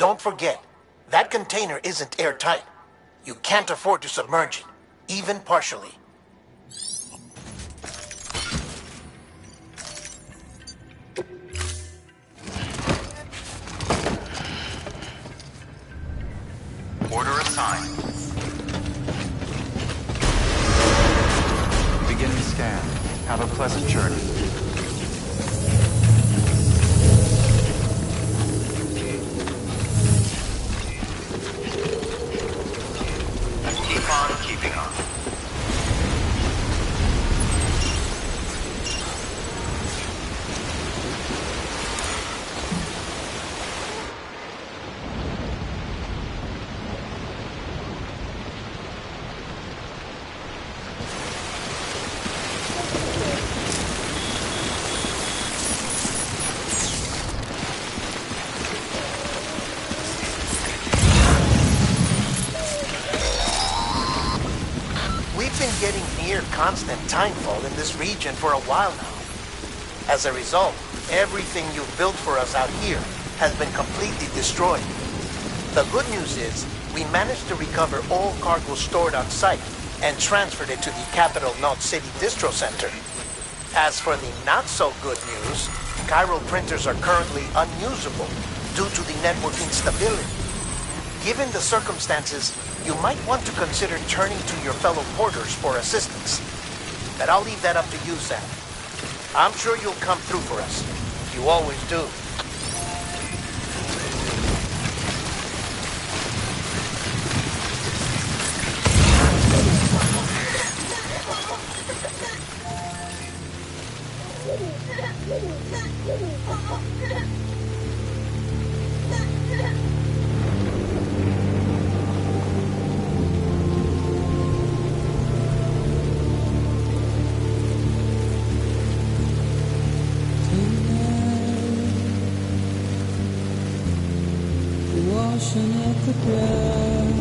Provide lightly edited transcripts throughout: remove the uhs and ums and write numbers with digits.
don't forget, that container isn't airtight. You can't afford to submerge it, even partially. Order assigned. Beginning scan. Have a pleasant journey. Keep on keeping on. Getting near constant timefall in this region for a while now. As a result, everything you've built for us out here has been completely destroyed. The good news is, we managed to recover all cargo stored on site and transferred it to the Capital Knot City Distro Center. As for the not-so-good news, chiral printers are currently unusable due to the network instability. Given the circumstances, you might want to consider turning to your fellow porters for assistance. But I'll leave that up to you, Sam. I'm sure you'll come through for us. You always do. Washing at the ground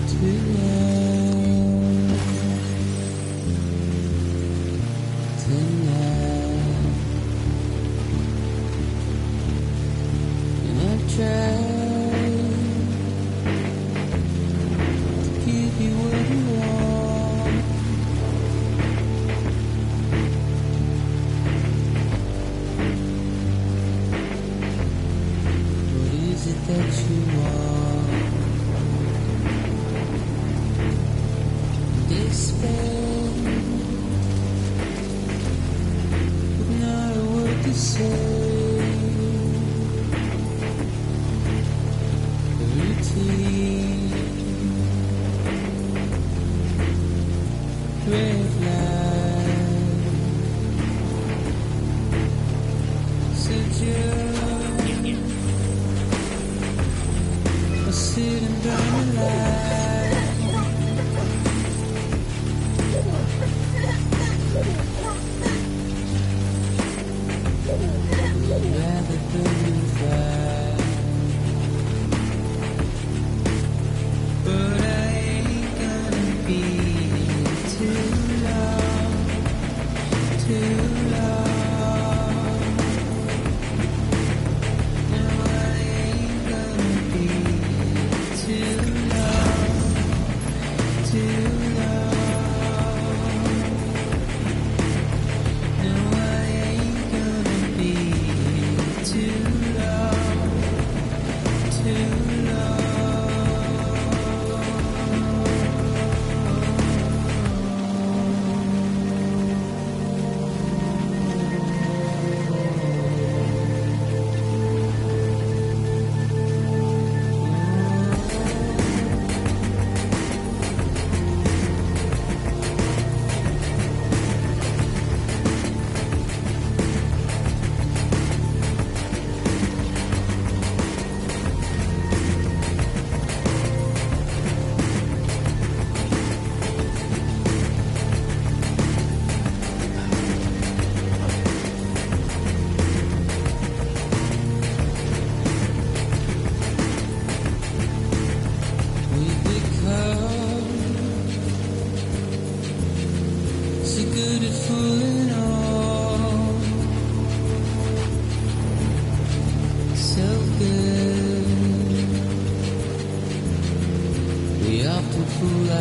tonight, and I've tried to give you what you want. That you want despair, but not a word to say. Routine, red light, suggest. Sitting down the line, rather than fight, but I ain't gonna be too long, too long.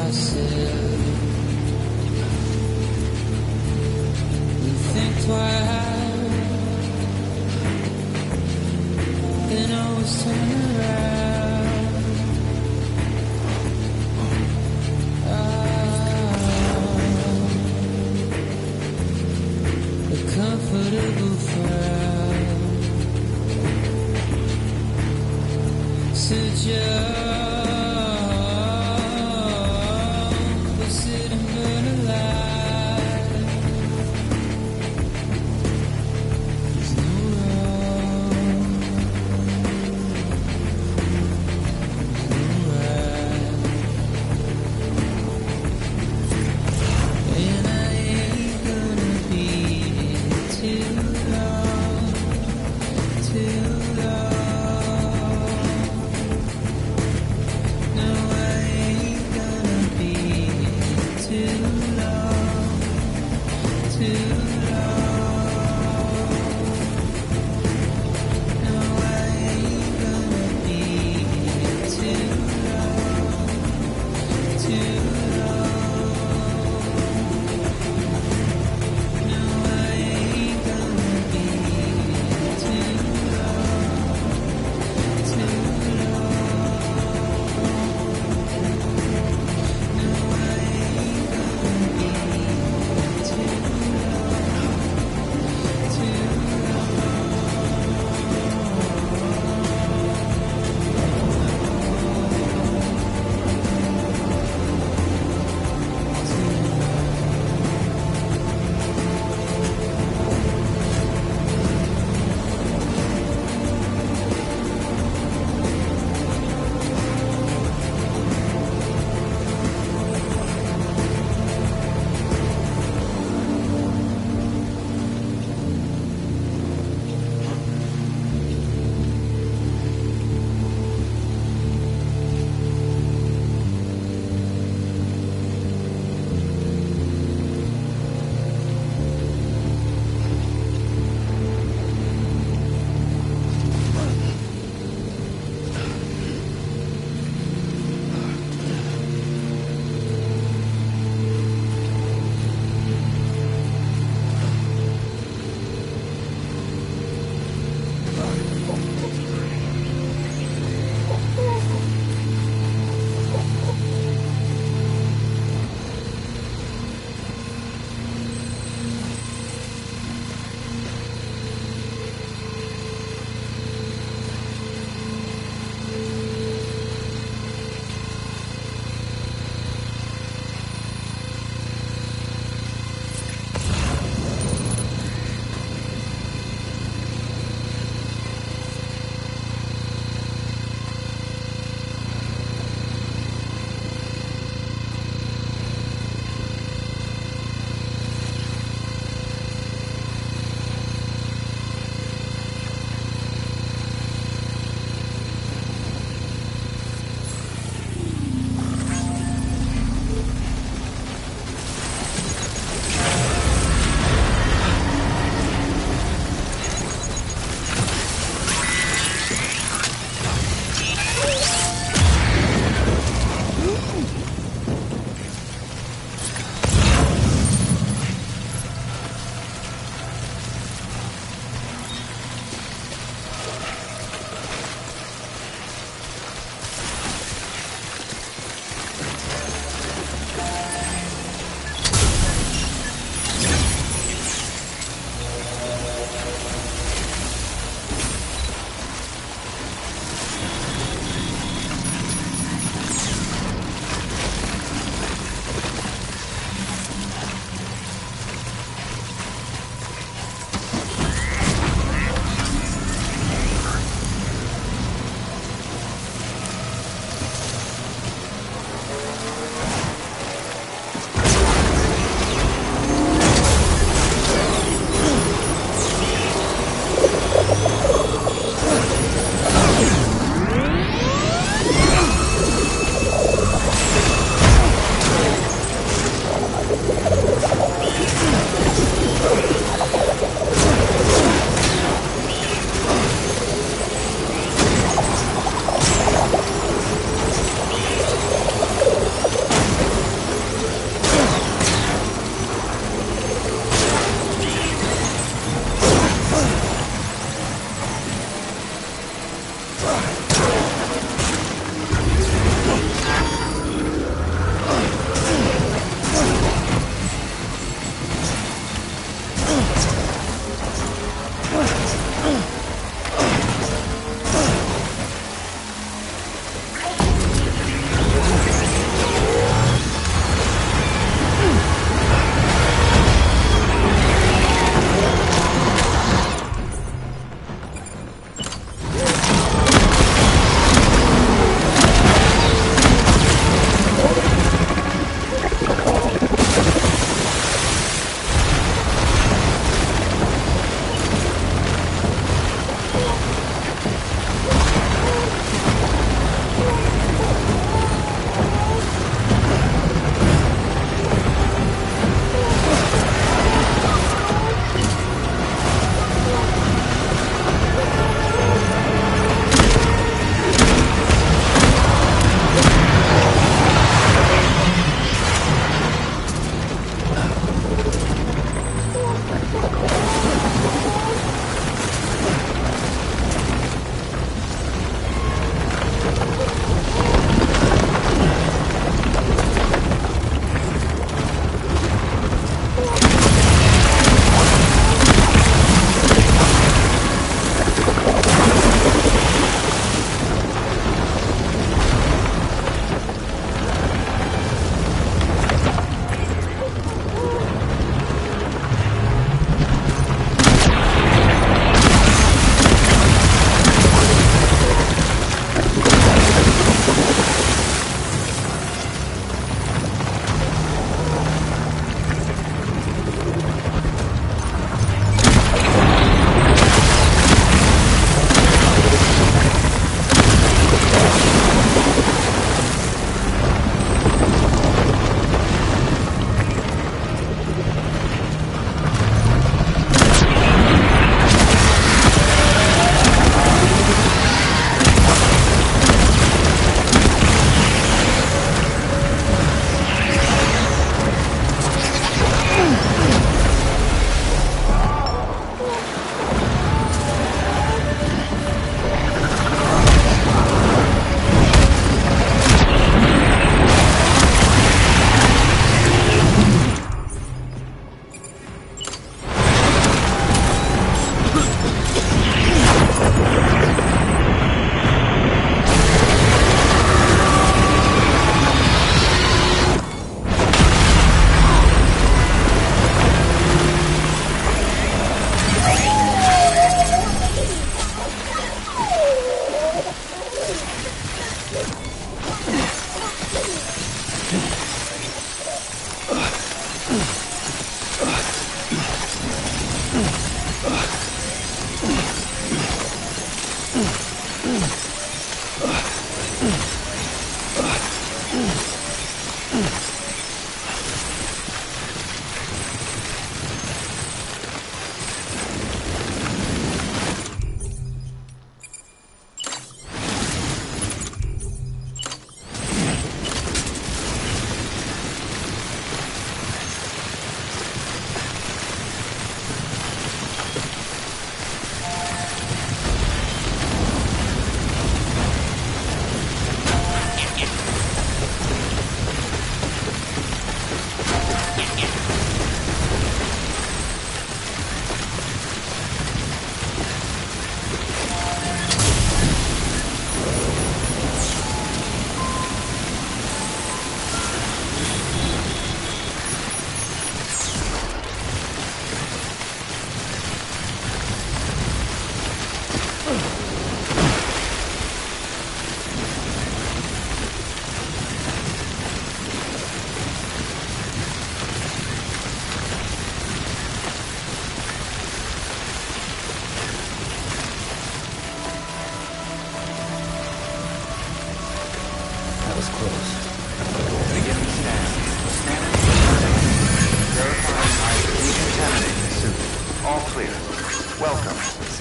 myself and think twice, then always turn around. A comfortable frown. Sit down, or sit and burn alive. There's no wrong, no right, and I ain't gonna be here too long, too long.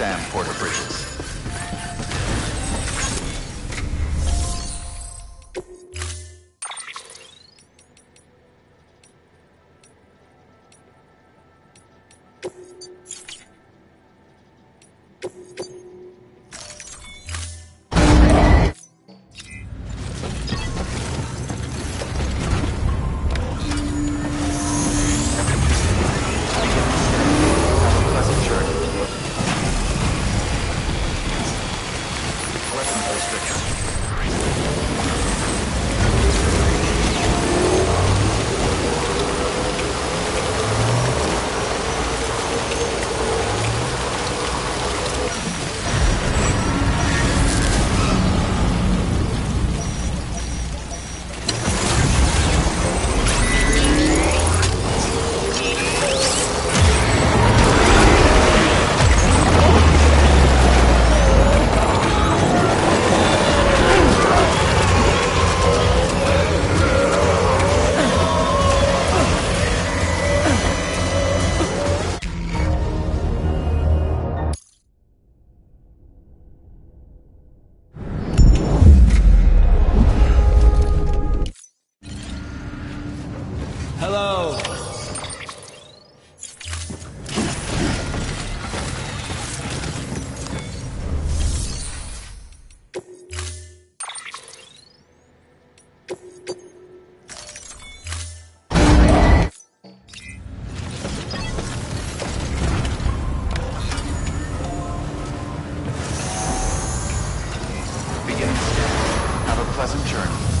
Sam Porter Bridges. Hello. Beginning scan. Have a pleasant journey.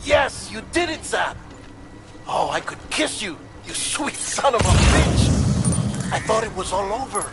Yes, you did it, Sam! Oh, I could kiss you, you sweet son of a bitch! I thought it was all over.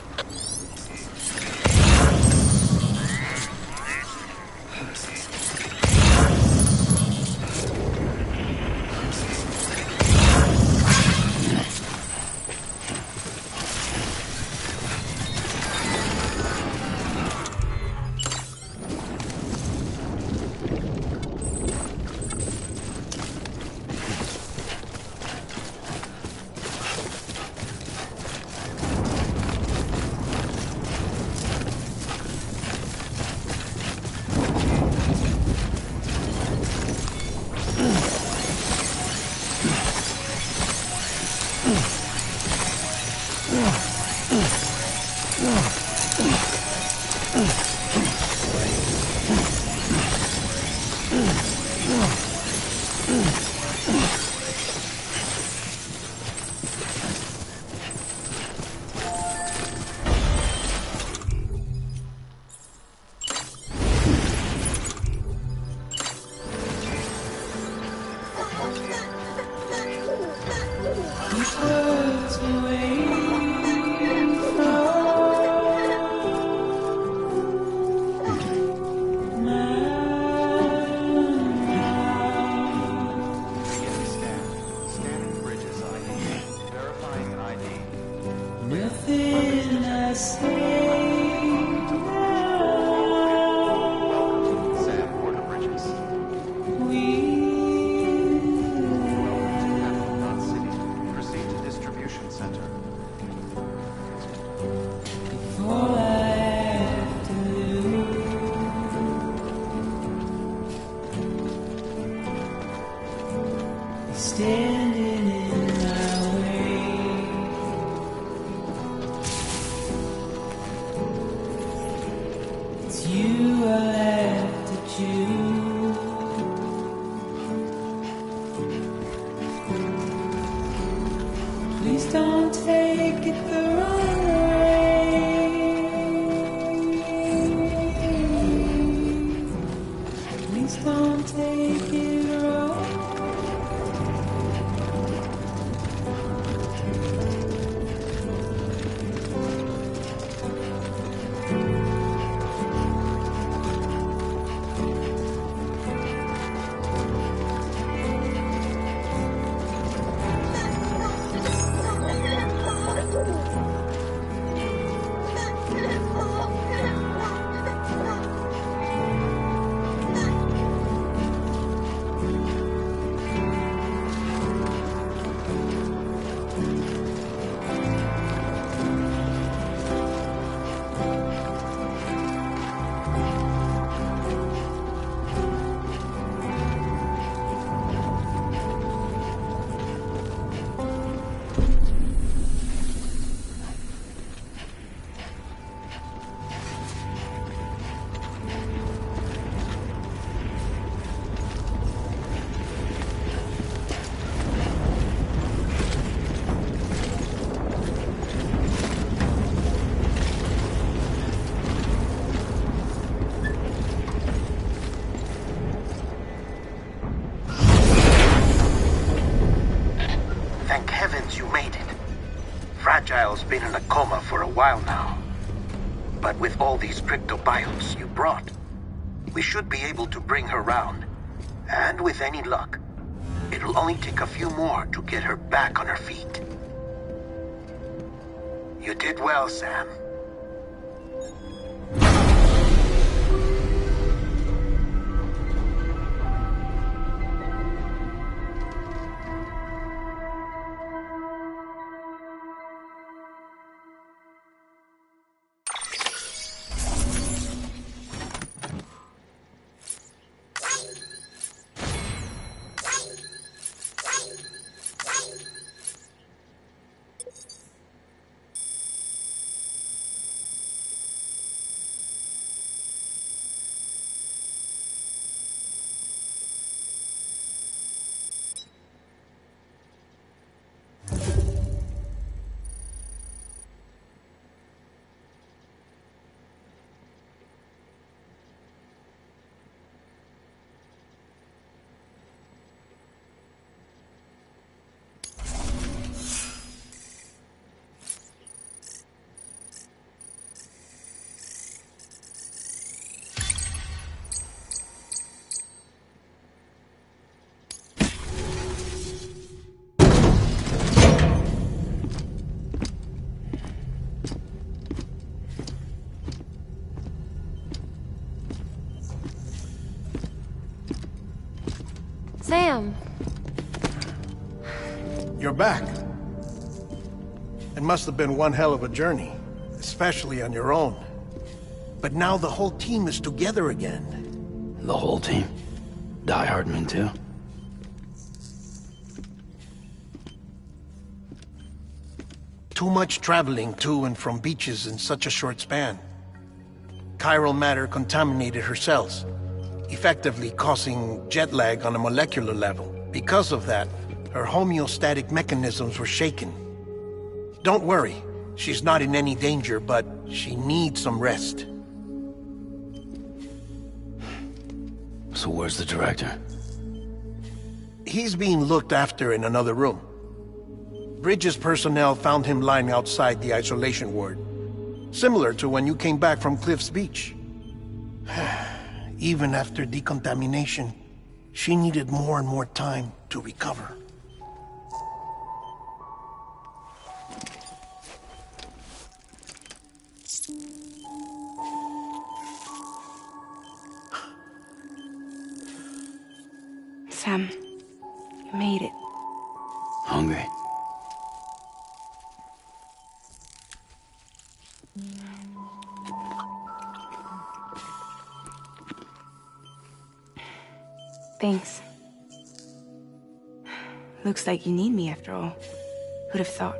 Begin scan. Scanning bridges ID. Verifying an ID. Nothing I say. Welcome, Sam Porter Bridges. We Welcome to City. Proceed to distribution center. all I have to do. Standing in my way. It's you I have to choose. Please don't take it the wrong way. Please don't take it wrong. Thank heavens you made it. Fragile's been in a coma for a while now. But with all these cryptobiotes you brought, we should be able to bring her round. And with any luck, it'll only take a few more to get her back on her feet. You did well, Sam. Sam. You're back. It must have been one hell of a journey, especially on your own. But now the whole team is together again. The whole team? Die Hardman too? Too much traveling to and from beaches in such a short span. Chiral matter contaminated her cells, effectively causing jet lag on a molecular level. Because of that, her homeostatic mechanisms were shaken. Don't worry, she's not in any danger, but she needs some rest. So where's the director? He's being looked after in another room. Bridges personnel found him lying outside the isolation ward. Similar to when you came back from Cliff's Beach. Even after decontamination, she needed more and more time to recover. Sam, you made it. Hungry? Thanks. Looks like you need me after all. Who'd have thought?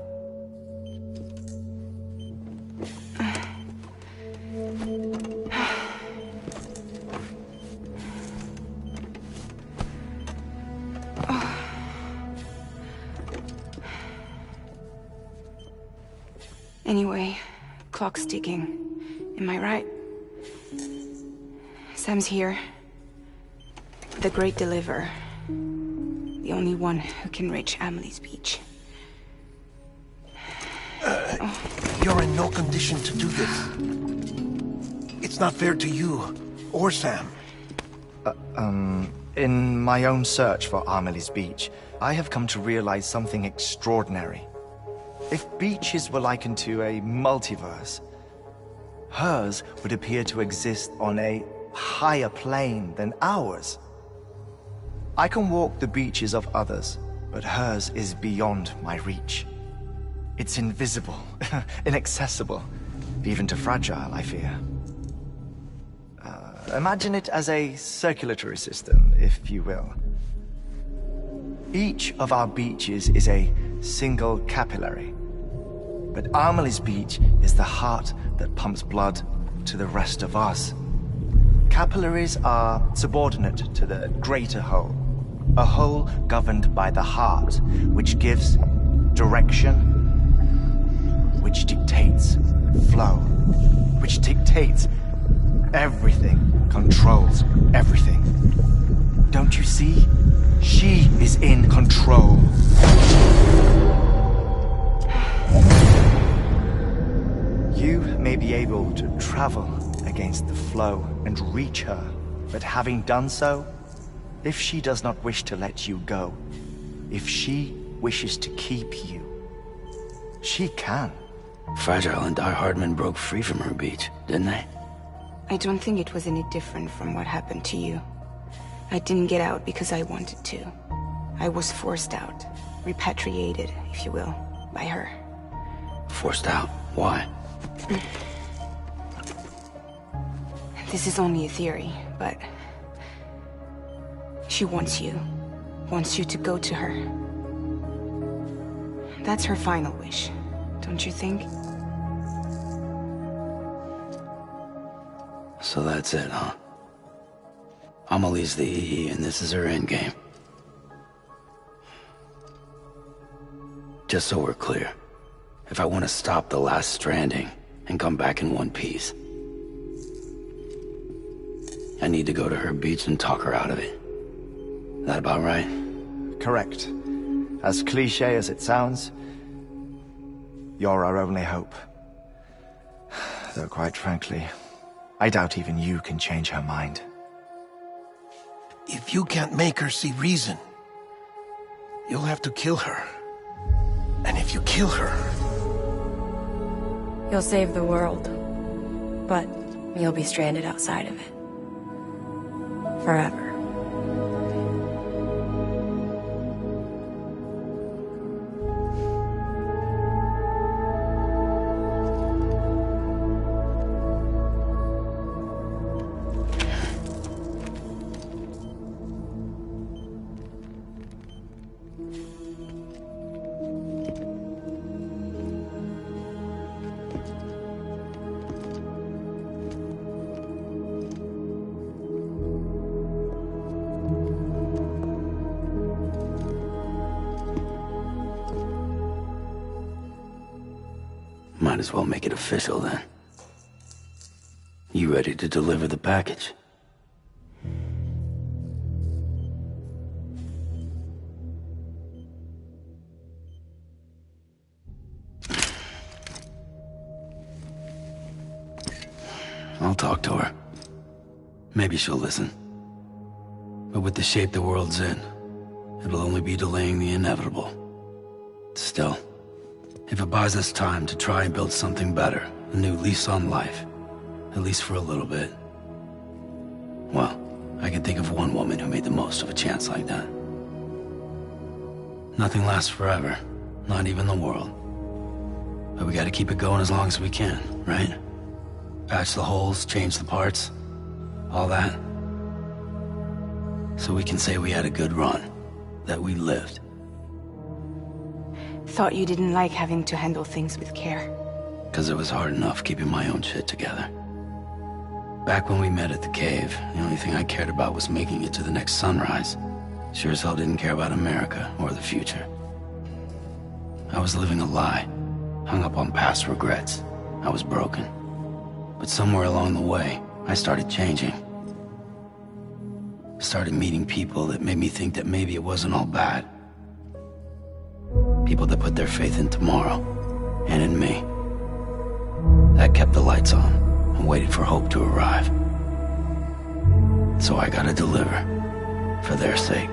Anyway, clock's ticking. Am I right? Sam's here. The Great Deliverer. The only one who can reach Amelie's Beach. You're in no condition to do this. It's not fair to you, or Sam. In my own search for Amelie's Beach, I have come to realize something extraordinary. If beaches were likened to a multiverse, hers would appear to exist on a higher plane than ours. I can walk the beaches of others, but hers is beyond my reach. It's invisible, inaccessible, even to fragile, I fear. Imagine it as a circulatory system, if you will. Each of our beaches is a single capillary. But Amelie's Beach is the heart that pumps blood to the rest of us. Capillaries are subordinate to the greater whole. A whole governed by the heart, which gives direction, which dictates flow, which dictates everything, controls everything. Don't you see? She is in control. You may be able to travel against the flow and reach her, but having done so, if she does not wish to let you go, if she wishes to keep you, she can. Fragile and Die Hardman broke free from her beach, didn't they? I don't think it was any different from what happened to you. I didn't get out because I wanted to. I was forced out, repatriated, if you will, by her. Forced out? Why? This is only a theory, but she wants you to go to her. That's her final wish, don't you think? So that's it, huh? Amelie's the EE and this is her endgame. Just so we're clear, if I want to stop the last Stranding and come back in one piece, I need to go to her beach and talk her out of it. That about right? Correct. As cliché as it sounds, you're our only hope. Though quite frankly, I doubt even you can change her mind. If you can't make her see reason, you'll have to kill her. And if you kill her... You'll save the world, but you'll be stranded outside of it. Forever. might as well make it official then. You ready to deliver the package? I'll talk to her. Maybe she'll listen. But with the shape the world's in, it'll only be delaying the inevitable. Still, if it buys us time to try and build something better, a new lease on life, at least for a little bit, well, I can think of one woman who made the most of a chance like that. Nothing lasts forever, not even the world. But we gotta keep it going as long as we can, right? Patch the holes, change the parts, all that. So we can say we had a good run, that we lived. Thought you didn't like having to handle things with care. 'Cause it was hard enough keeping my own shit together. Back when we met at the cave, the only thing I cared about was making it to the next sunrise. Sure as hell didn't care about America or the future. I was living a lie, hung up on past regrets. I was broken. But somewhere along the way, I started changing. Started meeting people that made me think that maybe it wasn't all bad. People that put their faith in tomorrow, and in me. That kept the lights on, and waited for hope to arrive. So I gotta deliver, for their sake.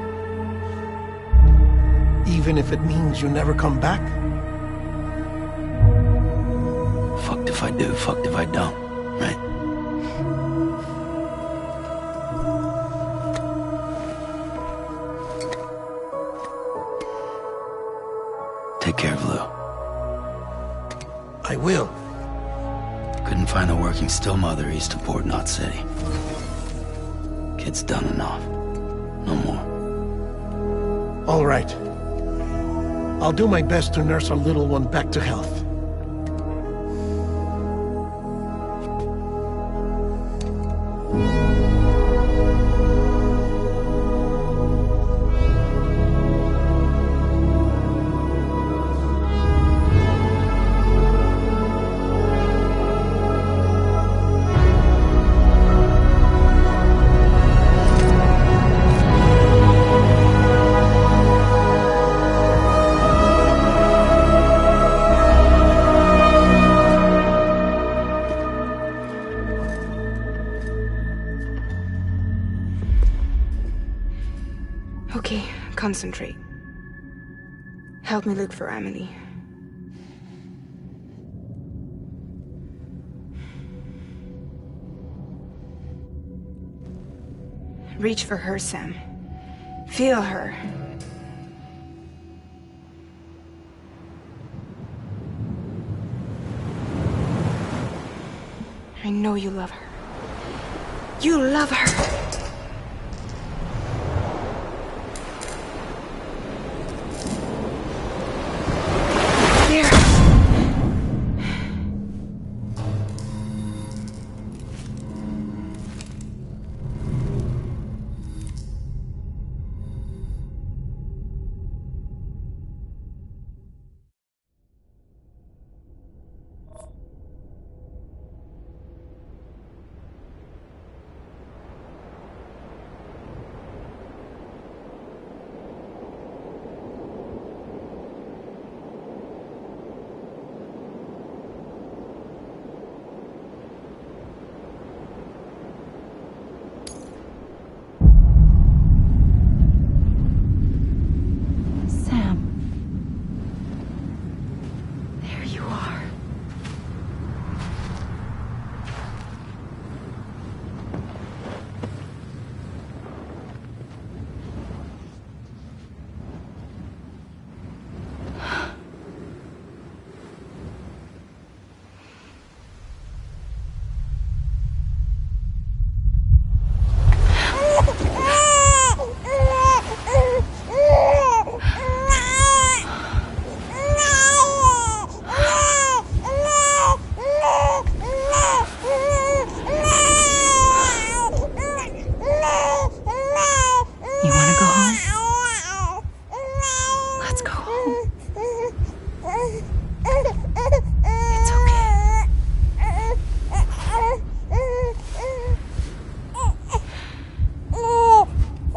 Even if it means you never come back? Fucked if I do, fucked if I don't, right? Take care of Lou. I will. Couldn't find a working still mother east of Port Knot City. Kid's done enough. No more. All right. I'll do my best to nurse our little one back to health. Okay, concentrate. Help me look for Emily. Reach for her, Sam. Feel her. I know you love her. You love her!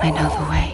I know the way.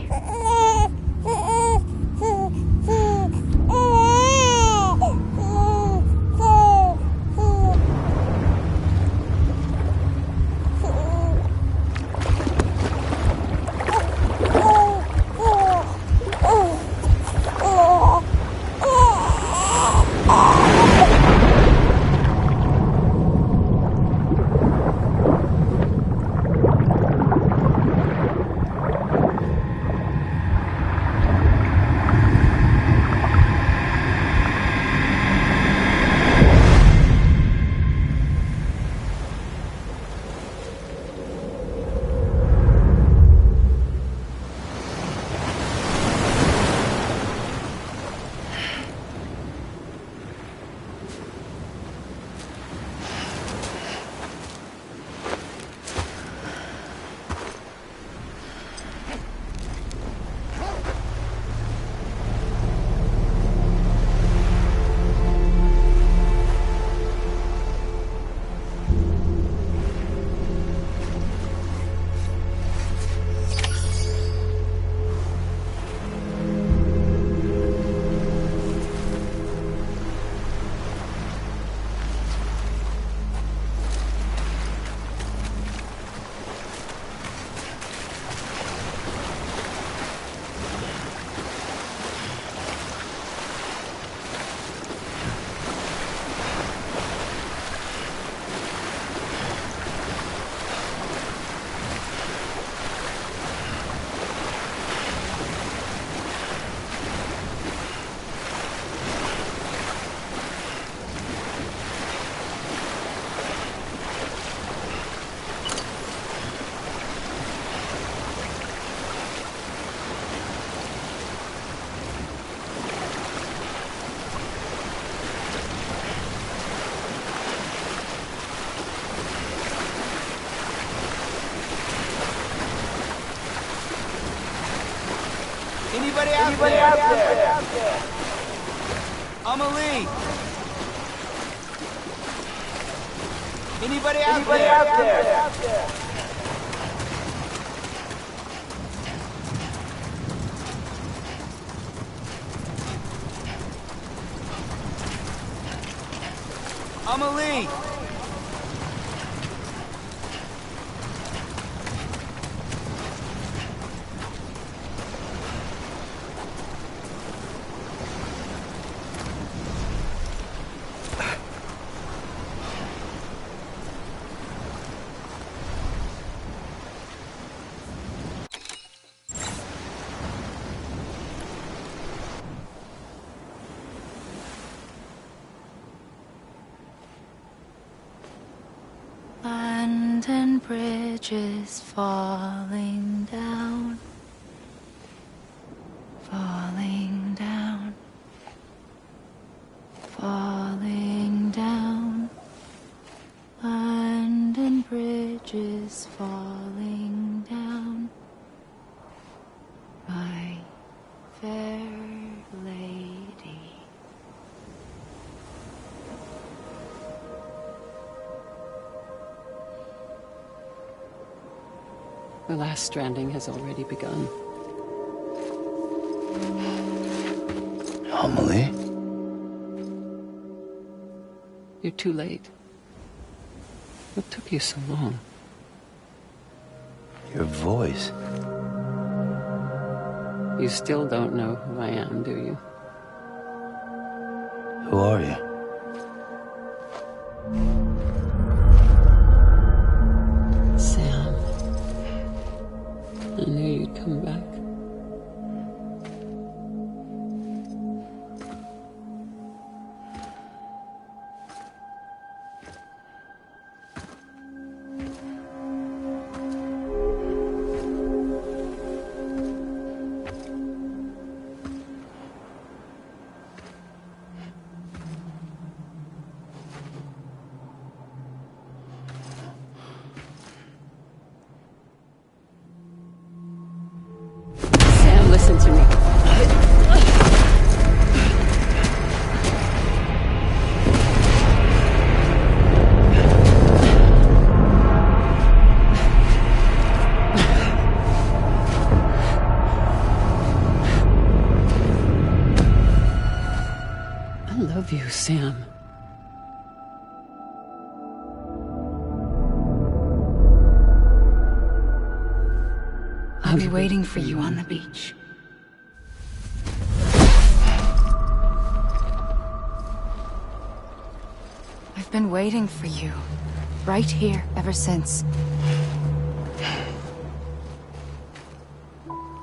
Anybody out there? Amelie! Anybody out there? Amelie! London Bridge is falling down, falling down, falling down. London Bridge is falling down, my fair lady. The last stranding has already begun. Amelie? You're too late. What took you so long? Your voice. You still don't know who I am, do you? Who are you? Sam. I knew you'd come back. you, Sam. I'll be waiting for you on the beach. I've been waiting for you, right here, ever since.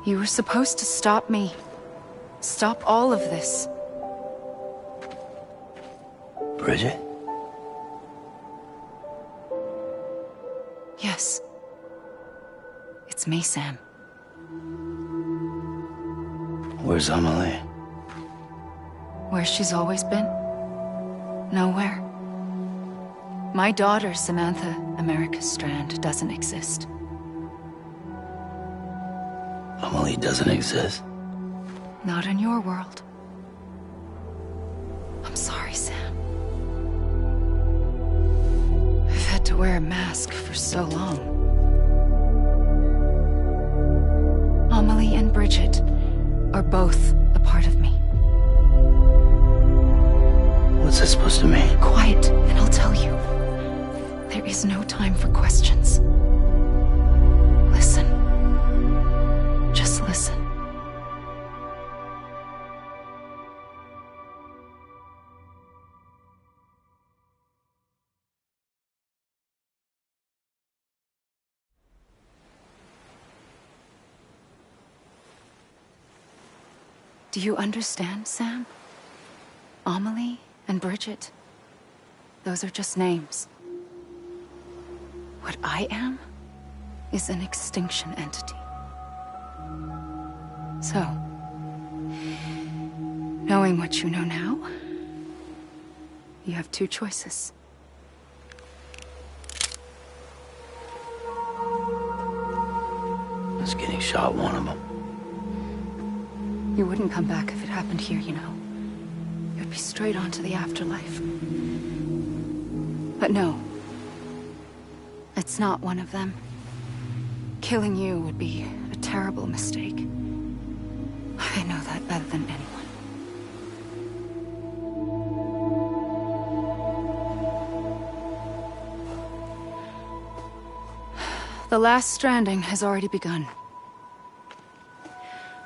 You were supposed to stop me. Stop all of this. Bridget? Yes. It's me, Sam. Where's Amelie? Where she's always been. Nowhere. My daughter, Samantha America Strand, doesn't exist. Amelie doesn't exist? Not in your world. I'm sorry, Sam. I've had to wear a mask for so long. Amelie and Bridget are both a part of me. What's this supposed to mean? Quiet, and I'll tell you. There is no time for questions. Listen. Just listen. Do you understand, Sam? Amelie and Bridget, those are just names. What I am is an extinction entity. So, knowing what you know now, you have two choices. Is getting shot one of them? You wouldn't come back if it happened here, you know. You'd be straight on to the afterlife. But no. It's not one of them. Killing you would be a terrible mistake. I know that better than anyone. The last stranding has already begun.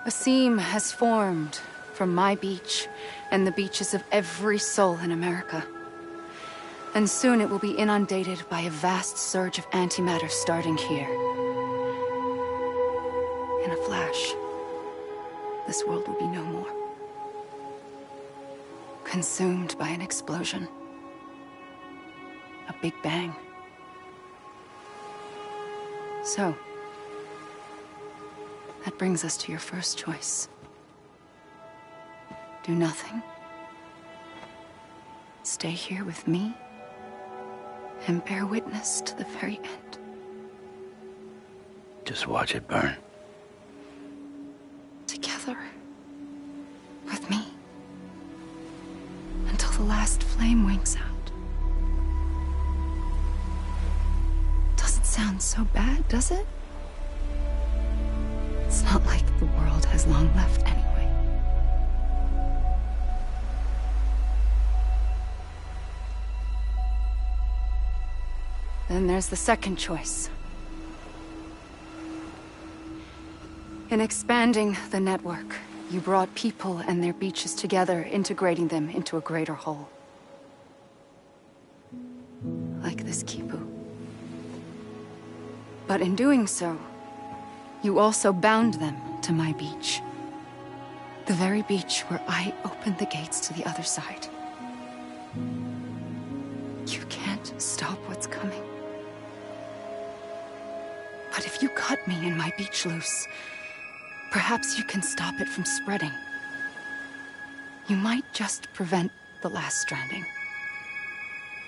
A seam has formed from my beach and the beaches of every soul in America. And soon it will be inundated by a vast surge of antimatter starting here. In a flash, this world will be no more. Consumed by an explosion. A big bang. So, that brings us to your first choice. Do nothing. Stay here with me and bear witness to the very end. Just watch it burn. Together. With me. Until the last flame winks out. Doesn't sound so bad, does it? It's not like the world has long left anyway. Then there's the second choice. In expanding the network, you brought people and their beaches together, integrating them into a greater whole. Like this Kipu. But in doing so, you also bound them to my beach. The very beach where I opened the gates to the other side. You can't stop what's coming. But if you cut me and my beach loose, perhaps you can stop it from spreading. You might just prevent the last stranding.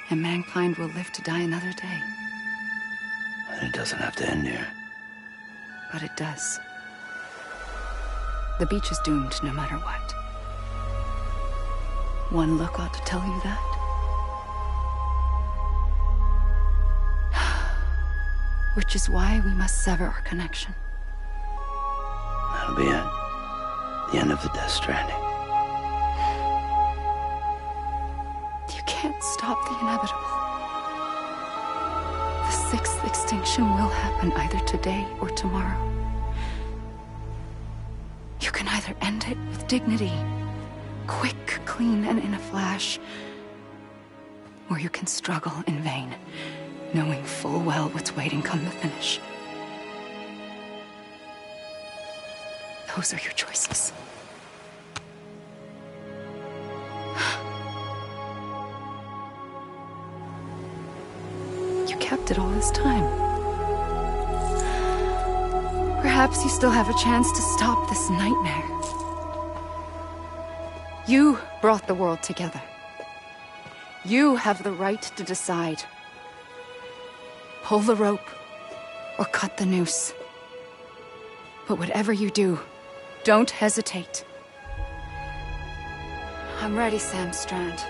And mankind will live to die another day. And it doesn't have to end here. But it does. The beach is doomed no matter what. One look ought to tell you that. Which is why we must sever our connection. That'll be it. The end of the Death Stranding. can't stop the inevitable. The sixth extinction will happen either today or tomorrow. You can either end it with dignity, quick, clean, and in a flash, or you can struggle in vain, knowing full well what's waiting come the finish. Those are your choices. You kept it all this time. Perhaps you still have a chance to stop this nightmare. You brought the world together. You have the right to decide. Pull the rope or cut the noose. But whatever you do, don't hesitate. I'm ready, Sam Strand.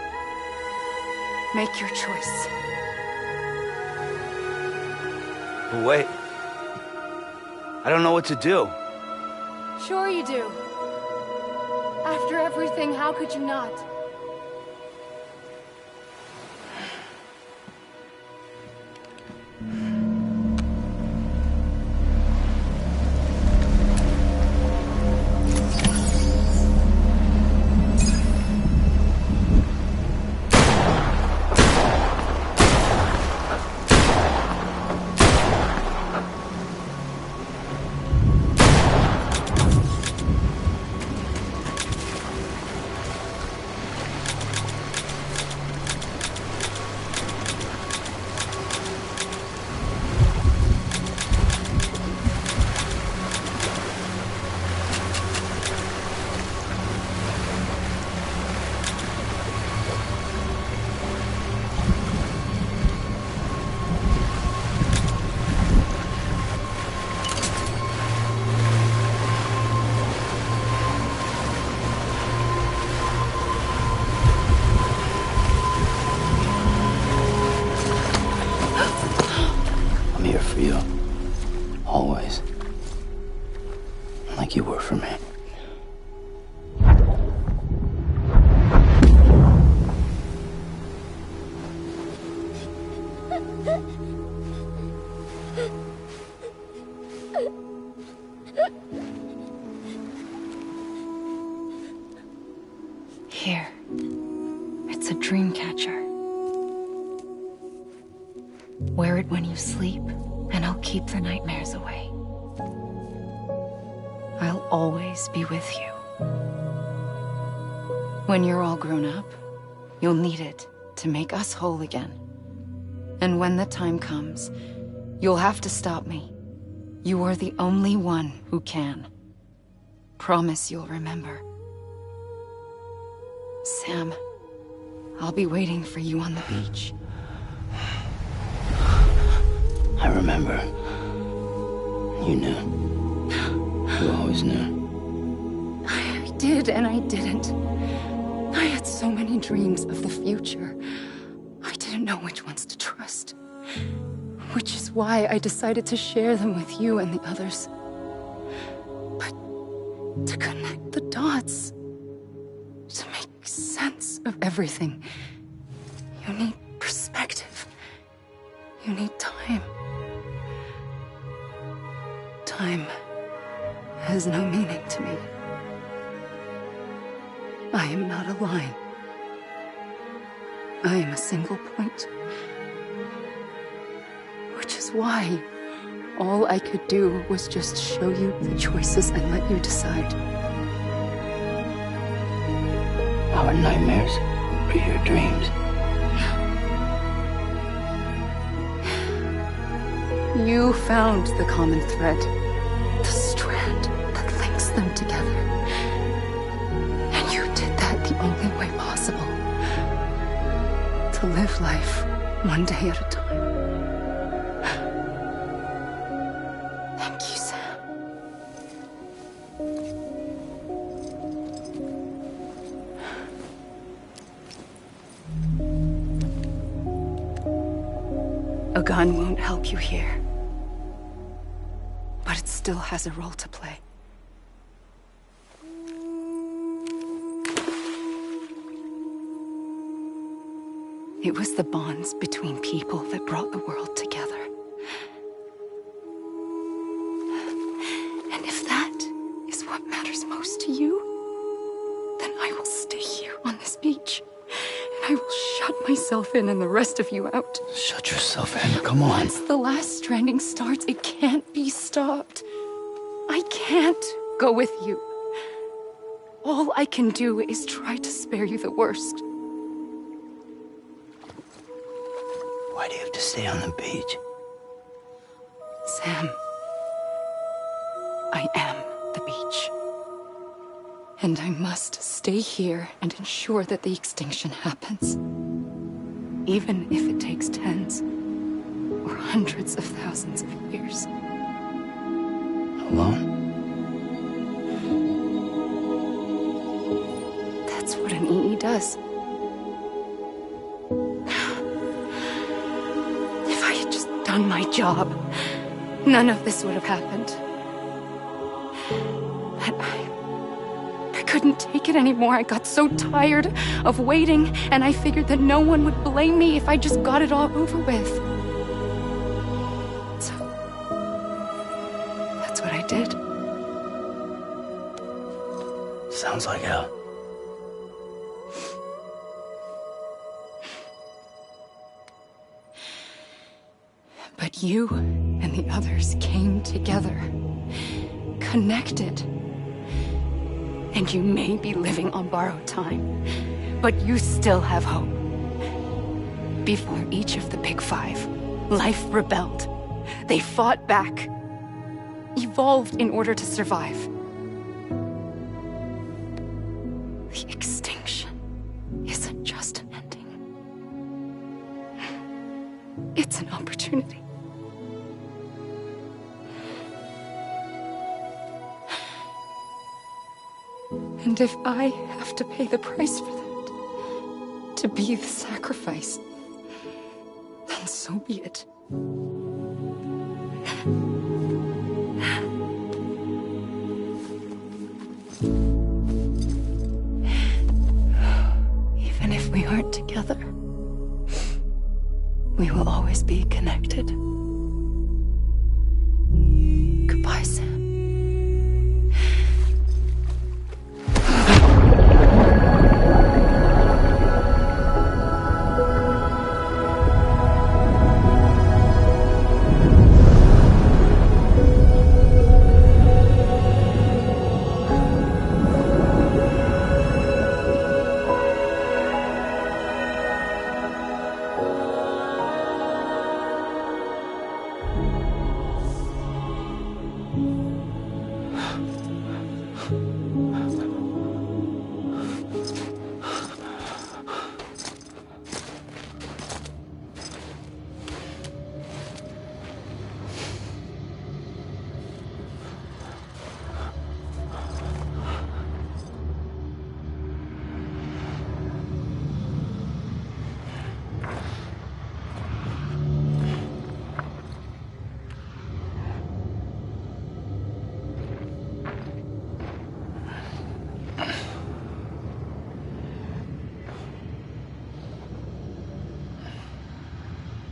Make your choice. But wait. I don't know what to do. Sure you do. After everything, how could you not? For you. Always. Like you were for me. Here. It's a dream catcher. Wear it when you sleep, and I'll keep the nightmares away. I'll always be with you. When you're all grown up, you'll need it to make us whole again. And when the time comes, you'll have to stop me. You are the only one who can. Promise you'll remember. Sam, I'll be waiting for you on the beach. I remember. You knew. You always knew. I did and I didn't. I had so many dreams of the future. I didn't know which ones to trust. Which is why I decided to share them with you and the others. But to connect the dots, to make sense of everything, you need perspective. You need time. Time has no meaning to me. I am not a line. I am a single point. Which is why all I could do was just show you the choices and let you decide. Our nightmares are your dreams. You found the common thread, the strand that links them together. And you did that the only way possible. To live life one day at a time. Thank you, Sam. A gun won't help you here. But it still has a role to play. It was the bonds between people that brought the world together. And if that is what matters most to you, then I will stay here on this beach. And I will shut myself in and the rest of you out. Shut yourself in, come on. Once the last stranding starts, it can't be stopped. I can't go with you. All I can do is try to spare you the worst. Why do you have to stay on the beach? Sam, I am the beach. And I must stay here and ensure that the extinction happens. Even if it takes tens or hundreds of thousands of years. Alone? That's what an EE does. If I had just done my job, none of this would have happened. But I couldn't take it anymore. I got so tired of waiting, and I figured that no one would blame me if I just got it all over with. So, that's what I did. Sounds like hell. But you and the others came together, connected. And you may be living on borrowed time, but you still have hope. Before each of the Big Five, life rebelled. They fought back, evolved in order to survive. The extinction isn't just an ending. It's an opportunity. And if I have to pay the price for that, to be the sacrifice, then so be it. Even if we aren't together, we will always be connected. Goodbye, Sam.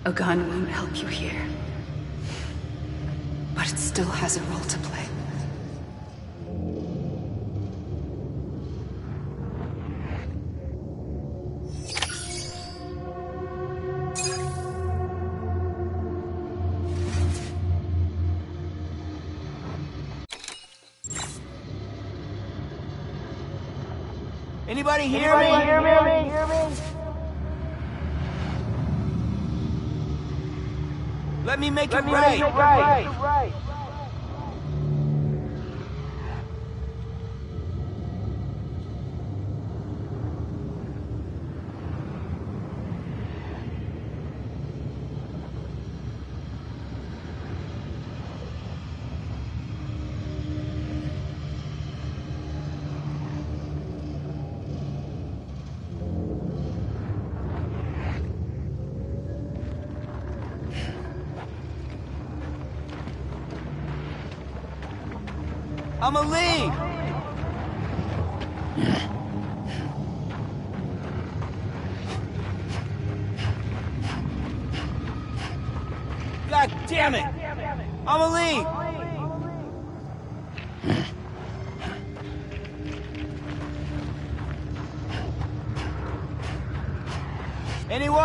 A gun won't help you here, but it still has a role to play. Anybody hear me? Let me make it right. I'm a lead. it! Amelie! Anyone?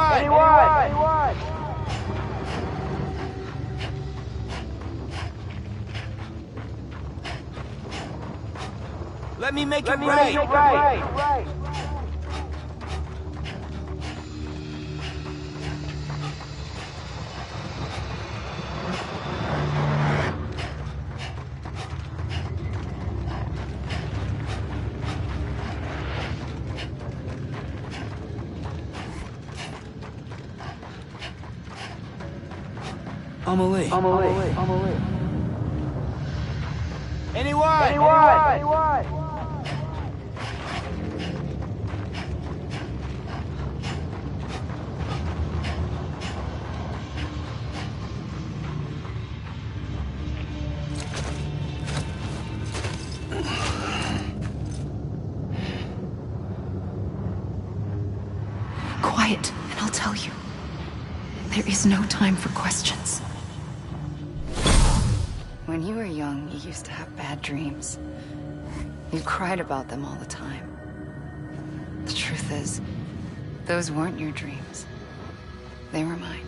Let me make it right. Amelie. Anyone? Quiet, and I'll tell you. There is no time for questions. When you were young, you used to have bad dreams. You cried about them all the time. The truth is, those weren't your dreams. They were mine.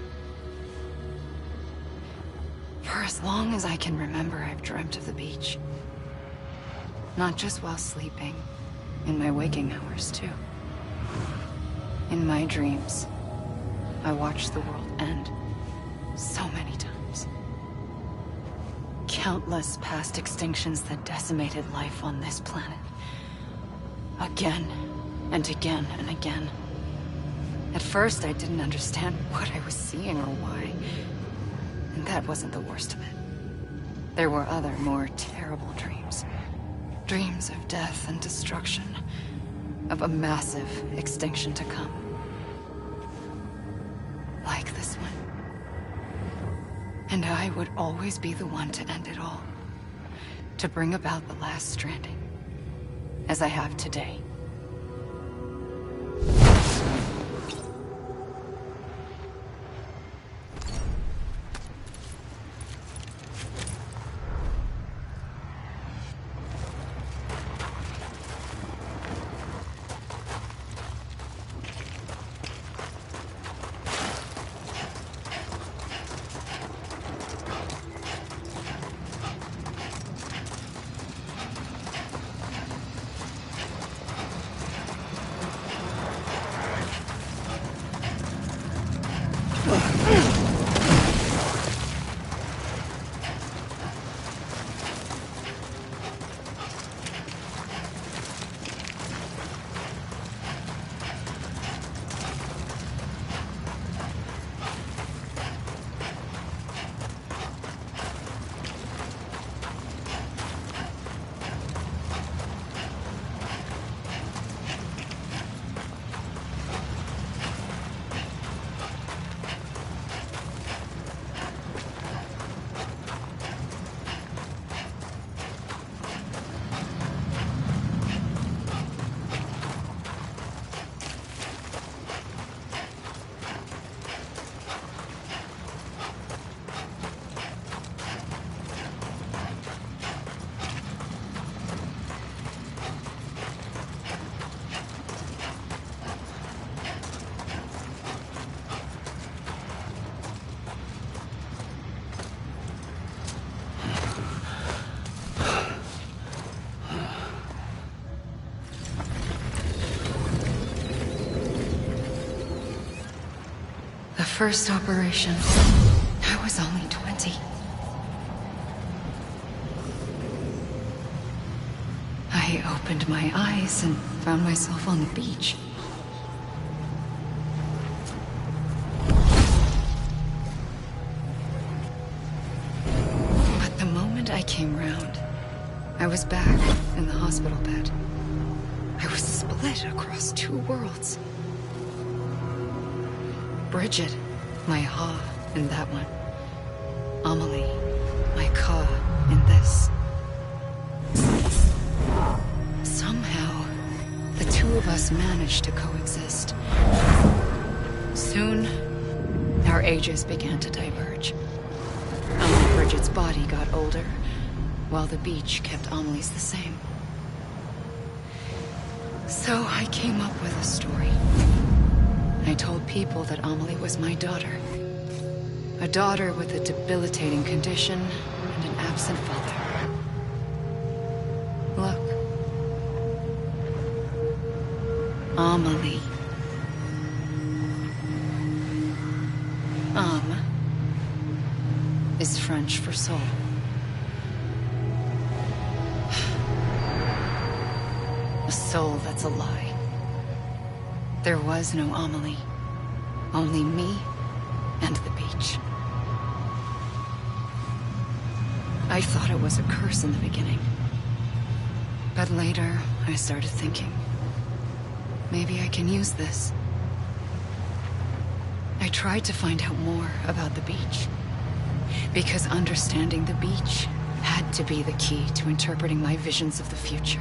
For as long as I can remember, I've dreamt of the beach. Not just while sleeping, in my waking hours, too. In my dreams, I watched the world end so many times. Countless past extinctions that decimated life on this planet. Again, and again, and again. At first, I didn't understand what I was seeing or why. And that wasn't the worst of it. There were other, more terrible dreams. Dreams of death and destruction. Of a massive extinction to come. Like this one. And I would always be the one to end it all. To bring about the last stranding. As I have today. The first operation, I was only 20. I opened my eyes and found myself on the beach. But the moment I came round, I was back in the hospital bed. I was split across two worlds. Bridget, my Ha in that one. Amelie, my Ka in this. Somehow, the two of us managed to coexist. Soon, our ages began to diverge. Bridget's body got older, while the beach kept Amelie's the same. So I came up with a story. I told people that Amelie was my daughter. A daughter with a debilitating condition and an absent father. Look. Amelie. Âme is French for soul. A soul that's a lie. There was no Amelie. Only me and the beach. I thought it was a curse in the beginning. But later, I started thinking, maybe I can use this. I tried to find out more about the beach. Because understanding the beach had to be the key to interpreting my visions of the future.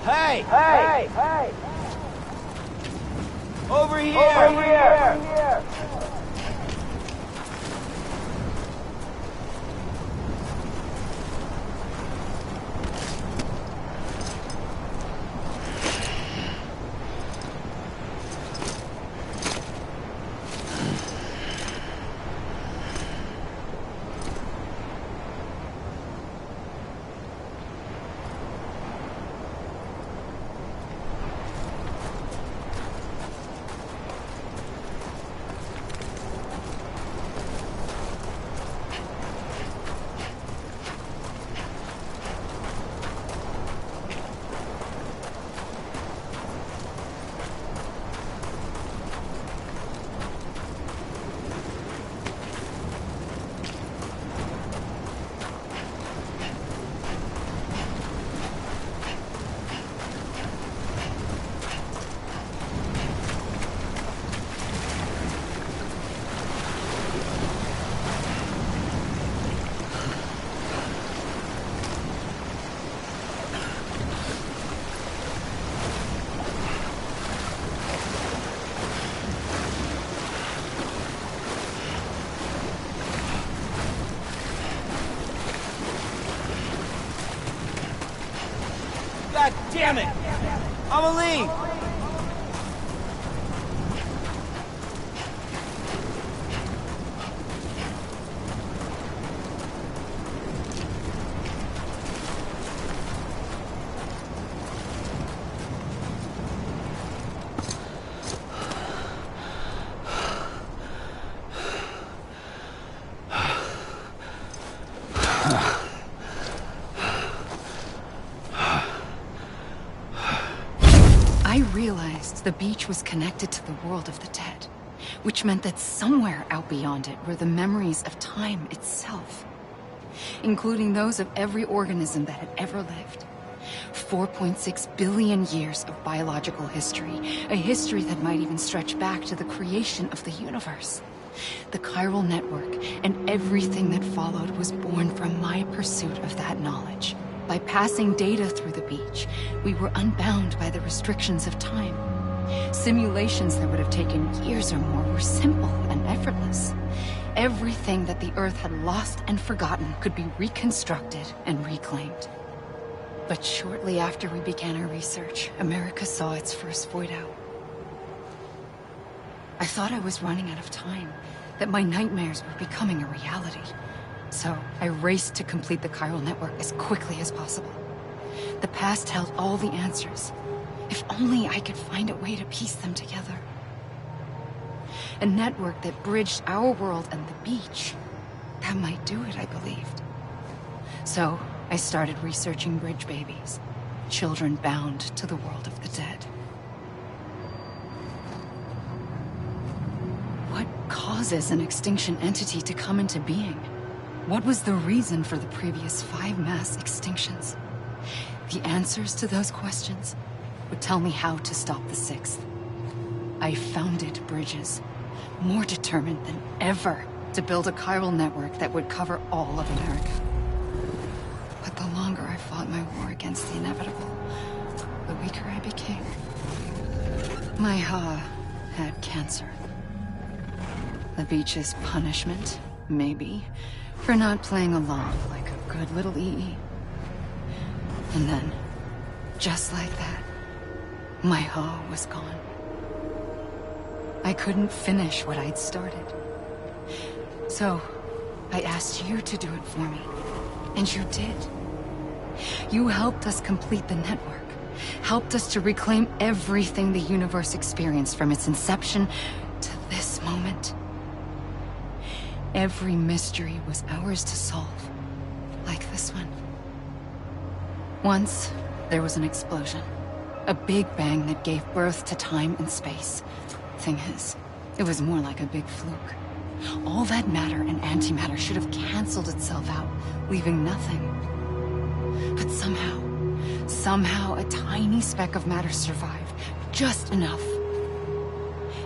Hey! Hey! Hey! Over here! Over here! God damn it! Amelie! I realized the beach was connected to the world of the dead, which meant that somewhere out beyond it were the memories of time itself, including those of every organism that had ever lived. 4.6 billion years of biological history, a history that might even stretch back to the creation of the universe. The chiral network and everything that followed was born from my pursuit of that knowledge. By passing data through the beach, we were unbound by the restrictions of time. Simulations that would have taken years or more were simple and effortless. Everything that the Earth had lost and forgotten could be reconstructed and reclaimed. But shortly after we began our research, America saw its first void out. I thought I was running out of time, that my nightmares were becoming a reality. So I raced to complete the chiral network as quickly as possible. The past held all the answers. If only I could find a way to piece them together. A network that bridged our world and the beach. That might do it, I believed. So I started researching bridge babies, children bound to the world of the dead. What causes an extinction entity to come into being? What was the reason for the previous 5 mass extinctions? The answers to those questions would tell me how to stop the 6th. I founded bridges, more determined than ever to build a chiral network that would cover all of America. But the longer I fought my war against the inevitable, the weaker I became. My Ha had cancer. The beach's punishment, maybe, for not playing along like a good little EE. And then, just like that, my Ha was gone. I couldn't finish what I'd started. So, I asked you to do it for me. And you did. You helped us complete the network. Helped us to reclaim everything the universe experienced from its inception to this moment. Every mystery was ours to solve. Like this one. Once, there was an explosion. A big bang that gave birth to time and space. Thing is, it was more like a big fluke. All that matter and antimatter should have canceled itself out, leaving nothing. But somehow a tiny speck of matter survived. Just enough.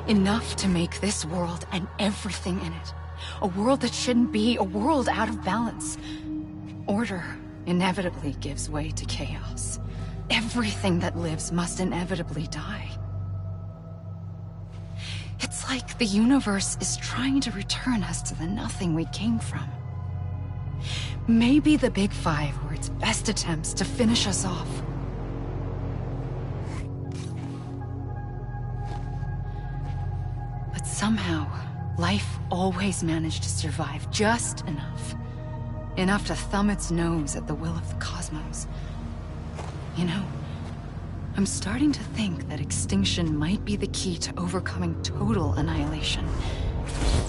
Enough to make this world and everything in it. A world that shouldn't be, a world out of balance. Order inevitably gives way to chaos. Everything that lives must inevitably die. It's like the universe is trying to return us to the nothing we came from. Maybe the Big Five were its best attempts to finish us off. But somehow, life always managed to survive just enough. Enough to thumb its nose at the will of the cosmos. You know, I'm starting to think that extinction might be the key to overcoming total annihilation.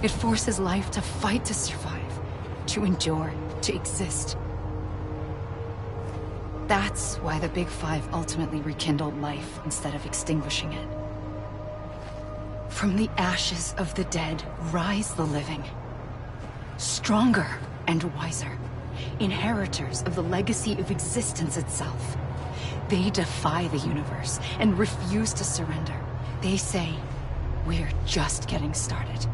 It forces life to fight to survive, to endure, to exist. That's why the Big Five ultimately rekindled life instead of extinguishing it. From the ashes of the dead rise the living. Stronger and wiser. Inheritors of the legacy of existence itself. They defy the universe and refuse to surrender. They say, we're just getting started.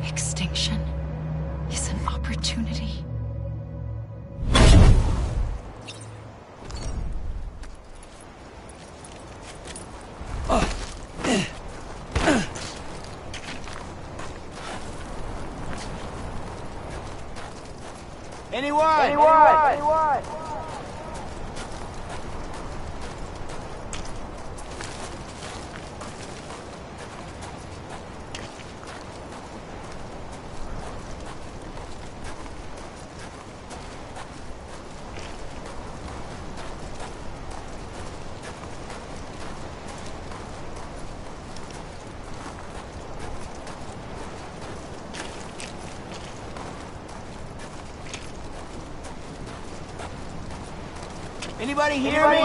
Extinction is an opportunity. Anyone? Anybody hear me?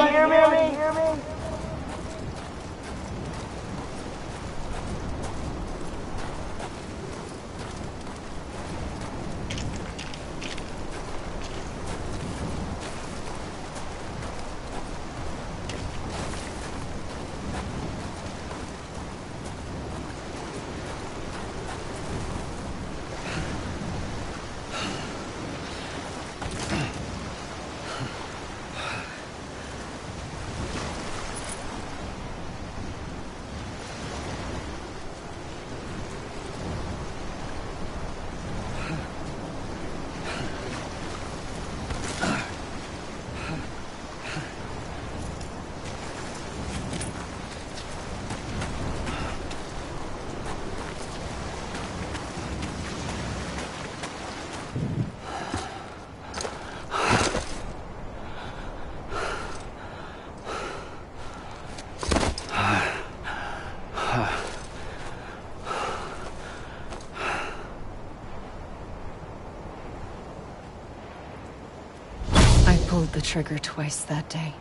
Pulled the trigger twice that day.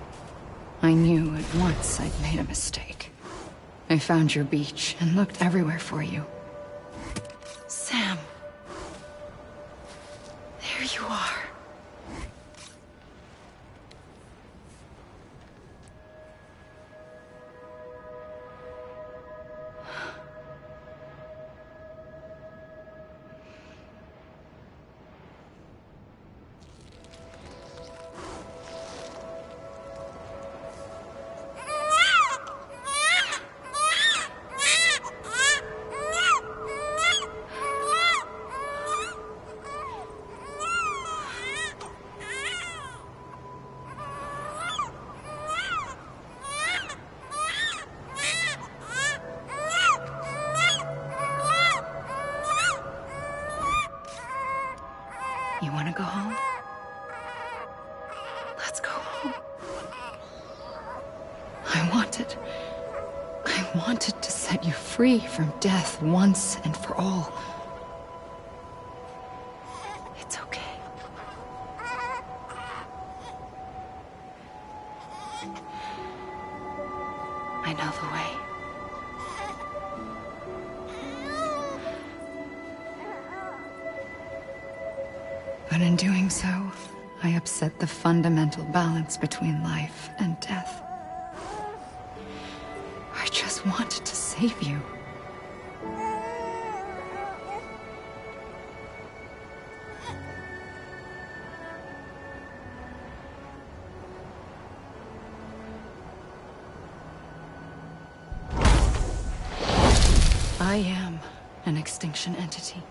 I knew at once I'd made a mistake. I found your beach and looked everywhere for you. Sam. There you are. go home? Let's go home. I wanted to set you free from death once and for all. It's okay. I know the way. But in doing so, I upset the fundamental balance between life and death. I just wanted to save you. I am an extinction entity.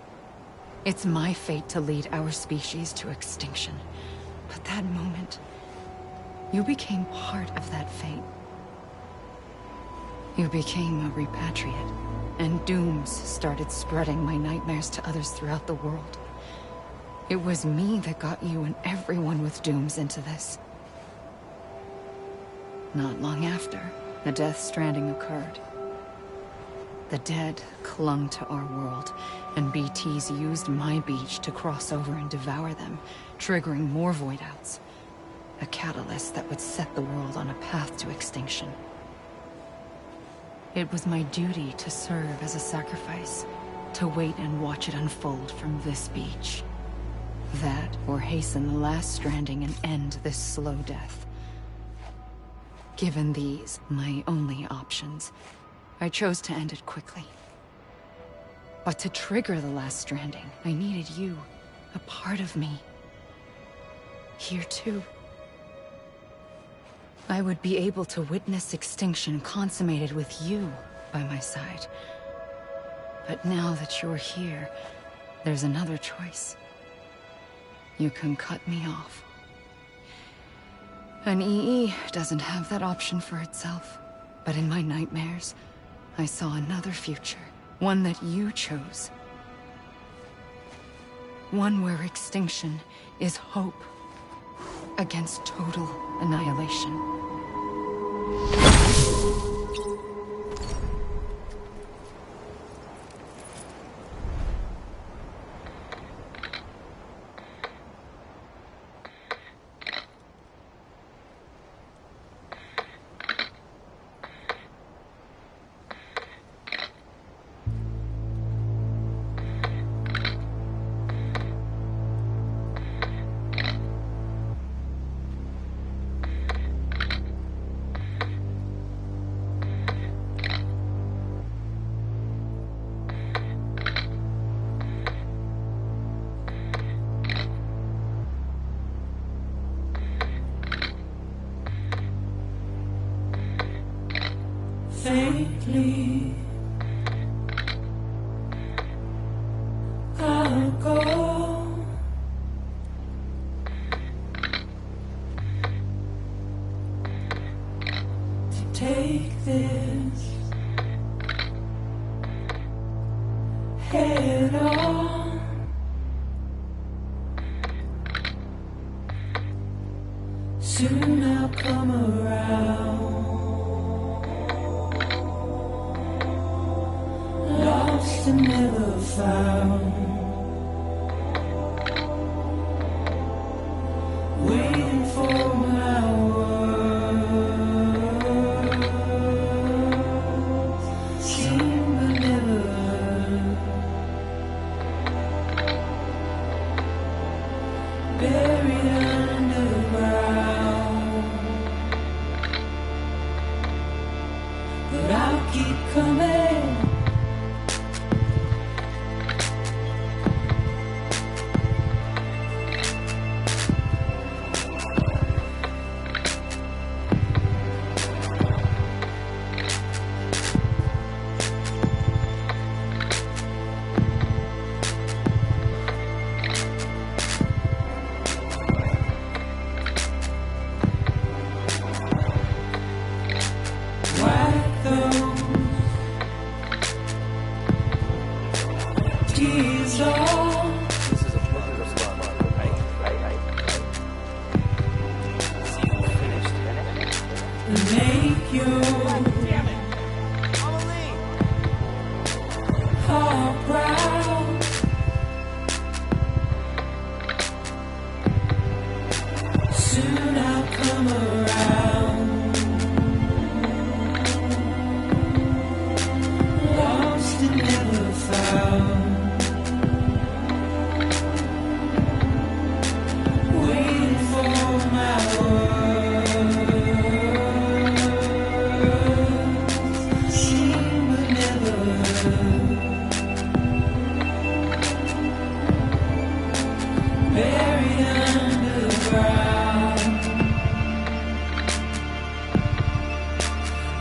It's my fate to lead our species to extinction. But that moment, you became part of that fate. You became a repatriate, and dooms started spreading my nightmares to others throughout the world. It was me that got you and everyone with dooms into this. Not long after, the Death Stranding occurred. The dead clung to our world, and BTs used my beach to cross over and devour them, triggering more void outs. A catalyst that would set the world on a path to extinction. It was my duty to serve as a sacrifice, to wait and watch it unfold from this beach. That, or hasten the last stranding and end this slow death. Given these, my only options, I chose to end it quickly. But to trigger the last stranding, I needed you, a part of me. Here too. I would be able to witness extinction consummated with you by my side. But now that you're here, there's another choice. You can cut me off. An EE doesn't have that option for itself. But in my nightmares, I saw another future. One that you chose. One where extinction is hope against total annihilation. Faintly, I'll go. To take this head on. Soon I'll come around. Lost and never found, waiting for my words, seen but never heard, buried underground, but I'll keep coming. call proud. Soon I'll come around. Lost and never found. Waiting for my words. Seen but never heard. Buried underground.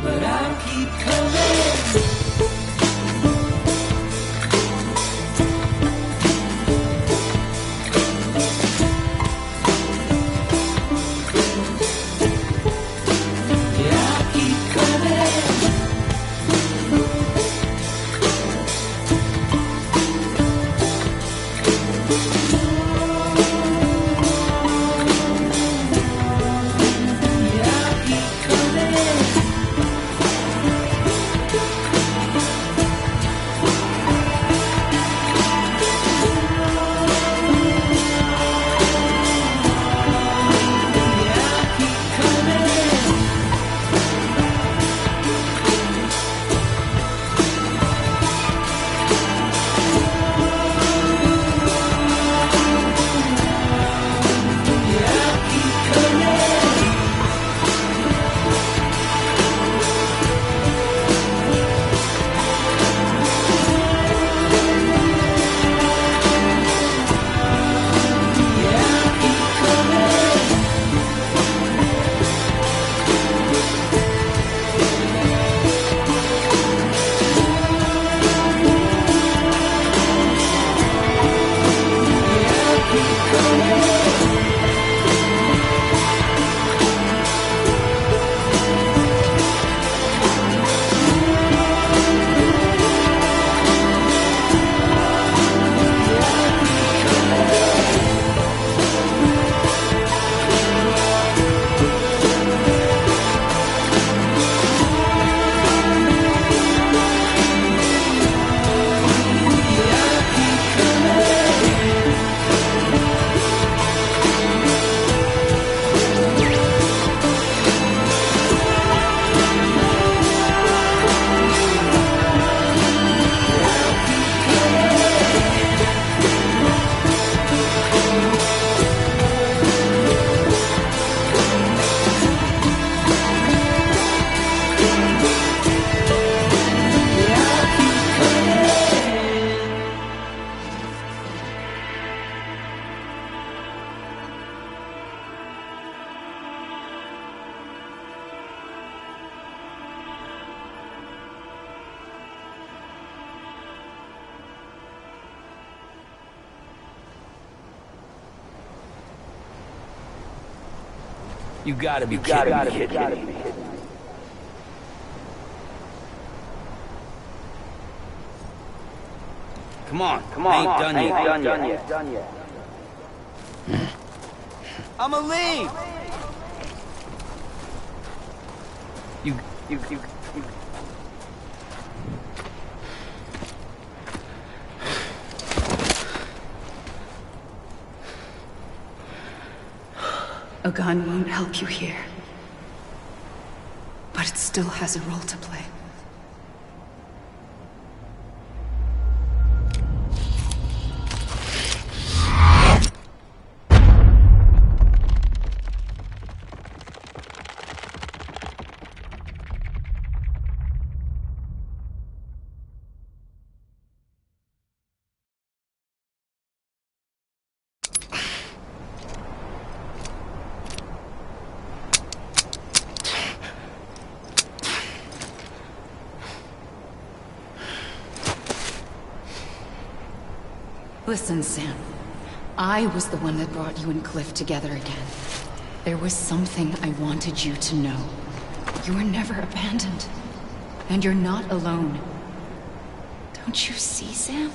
But I'll keep coming. You gotta be kidding me. Come on, I ain't done yet. I'ma leave! You. A gun won't help you here. But it still has a role to play. Listen, Sam. I was the one that brought you and Cliff together again. There was something I wanted you to know. You were never abandoned. And you're not alone. Don't you see, Sam?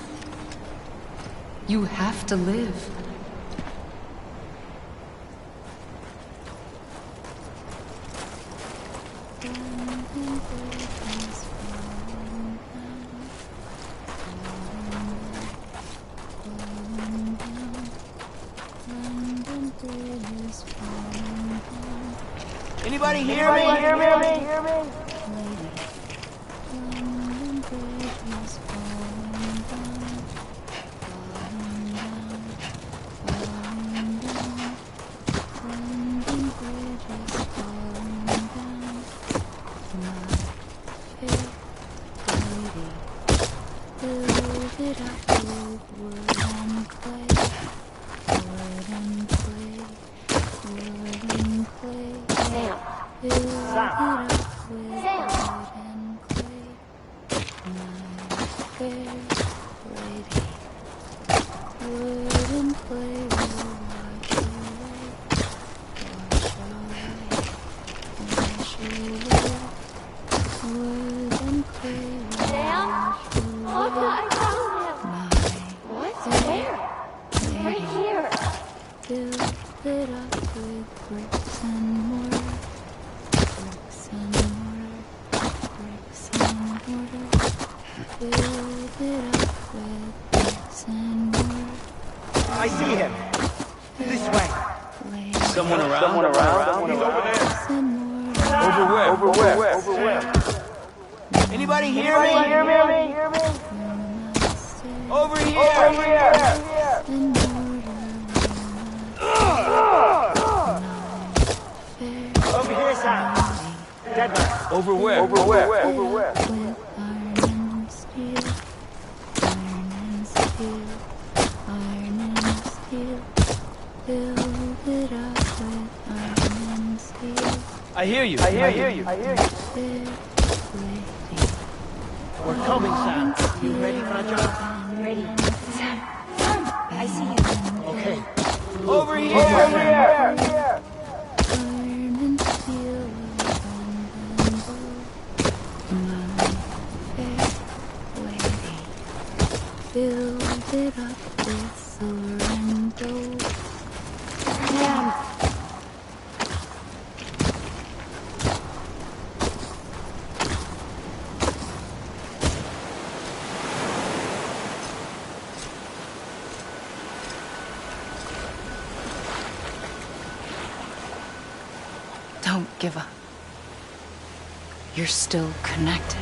You have to live. Anybody hear me? I see him. This way. Someone around? He's over there. Over where? Anybody hear me? Over here. Over here, Sam. Dead man. Over where? I hear you. We're coming, Sam. You ready for a job? Ready. Sam, I see you. Okay. Over here. Build it up with silver and gold. Sam. Don't give up. You're still connected.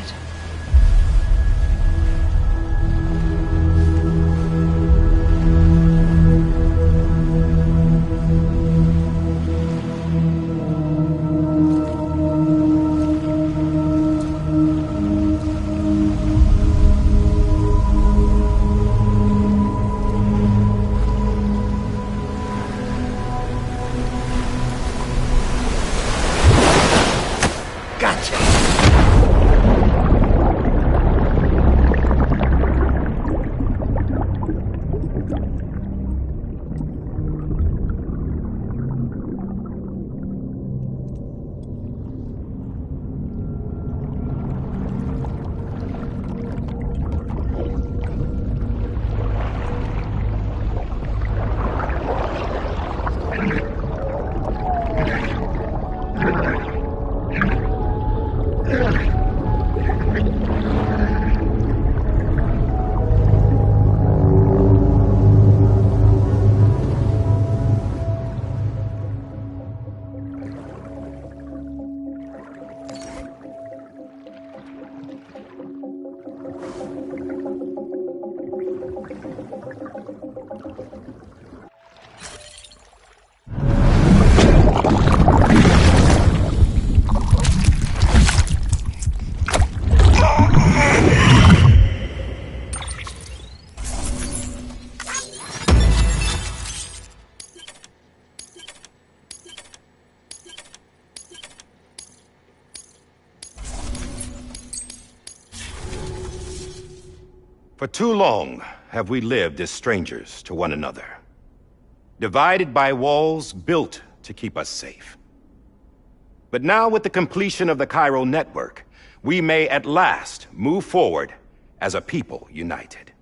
For too long have we lived as strangers to one another, divided by walls built to keep us safe. But now, with the completion of the Cairo network, we may at last move forward as a people united.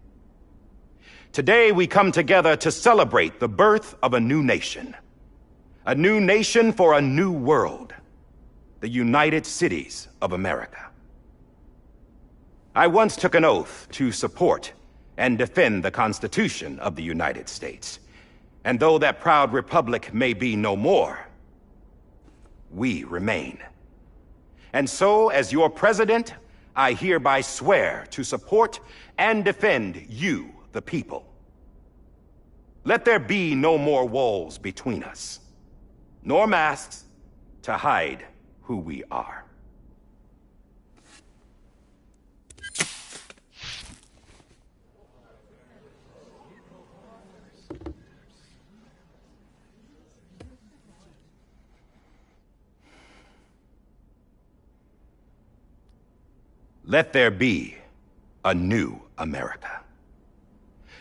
Today we come together to celebrate the birth of a new nation for a new world, the United Cities of America. I once took an oath to support and defend the Constitution of the United States. And though that proud republic may be no more, we remain. And so, as your president, I hereby swear to support and defend you, the people. Let there be no more walls between us, nor masks to hide who we are. Let there be a new America.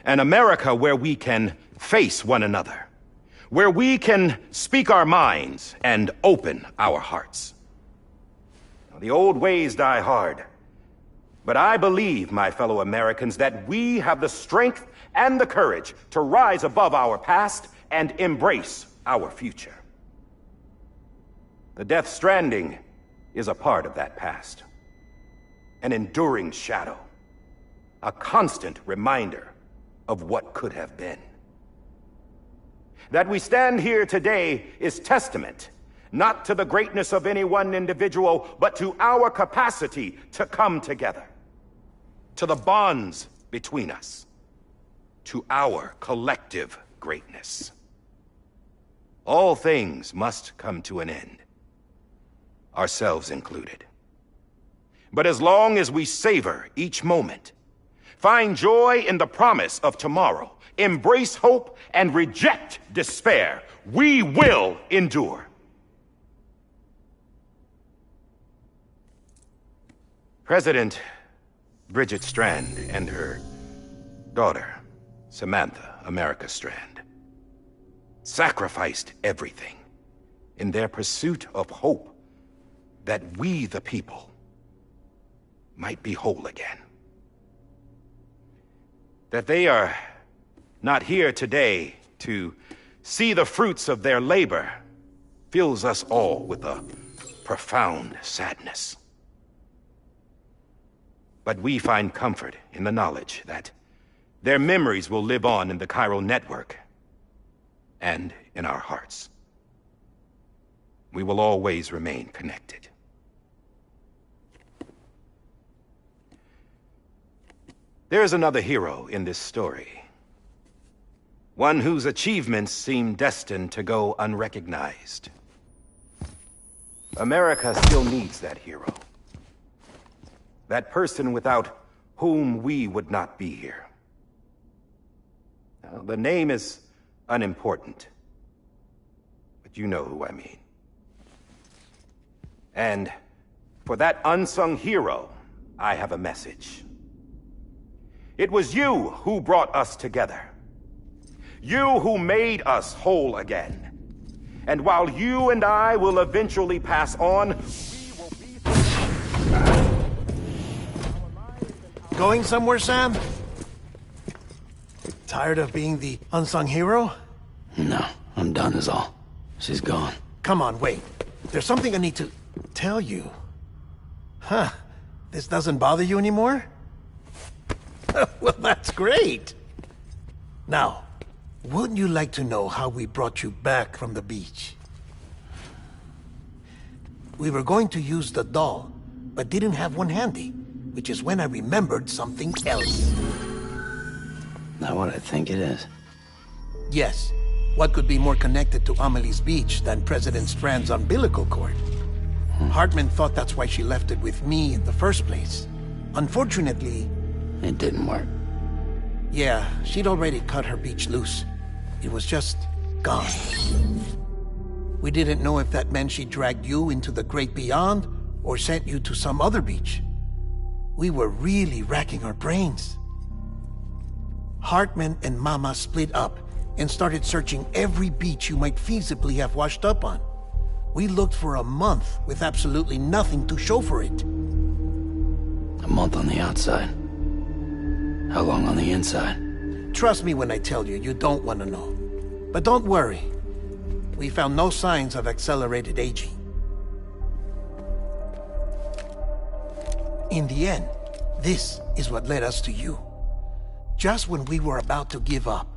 An America where we can face one another, where we can speak our minds and open our hearts. Now, the old ways die hard, but I believe, my fellow Americans, that we have the strength and the courage to rise above our past and embrace our future. The Death Stranding is a part of that past. An enduring shadow, a constant reminder of what could have been. That we stand here today is testament, not to the greatness of any one individual, but to our capacity to come together, to the bonds between us, to our collective greatness. All things must come to an end, ourselves included. But as long as we savor each moment, find joy in the promise of tomorrow, embrace hope, and reject despair, we will endure. President Bridget Strand and her daughter, Samantha America Strand, sacrificed everything in their pursuit of hope that we, the people, might be whole again. That they are not here today to see the fruits of their labor fills us all with a profound sadness. But we find comfort in the knowledge that their memories will live on in the chiral network and in our hearts. We will always remain connected. There is another hero in this story. One whose achievements seem destined to go unrecognized. America still needs that hero. That person without whom we would not be here. Now, the name is unimportant, but you know who I mean. And for that unsung hero, I have a message. It was you who brought us together. You who made us whole again. And while you and I will eventually pass on, we will be... Going somewhere, Sam? Tired of being the unsung hero? No, I'm done is all. She's gone. Come on, wait. There's something I need to tell you. Huh. This doesn't bother you anymore? Well, that's great. Now, wouldn't you like to know how we brought you back from the beach? We were going to use the doll, but didn't have one handy, which is when I remembered something else. Not what I think it is. Yes. What could be more connected to Amelie's beach than President Strand's umbilical cord? Hartman thought that's why she left it with me in the first place. Unfortunately... It didn't work. Yeah, she'd already cut her beach loose. It was just gone. We didn't know if that meant she dragged you into the great beyond, or sent you to some other beach. We were really racking our brains. Hartman and Mama split up and started searching every beach you might feasibly have washed up on. We looked for a month with absolutely nothing to show for it. A month on the outside. How long on the inside? Trust me when I tell you, you don't want to know. But don't worry. We found no signs of accelerated aging. In the end, this is what led us to you. Just when we were about to give up,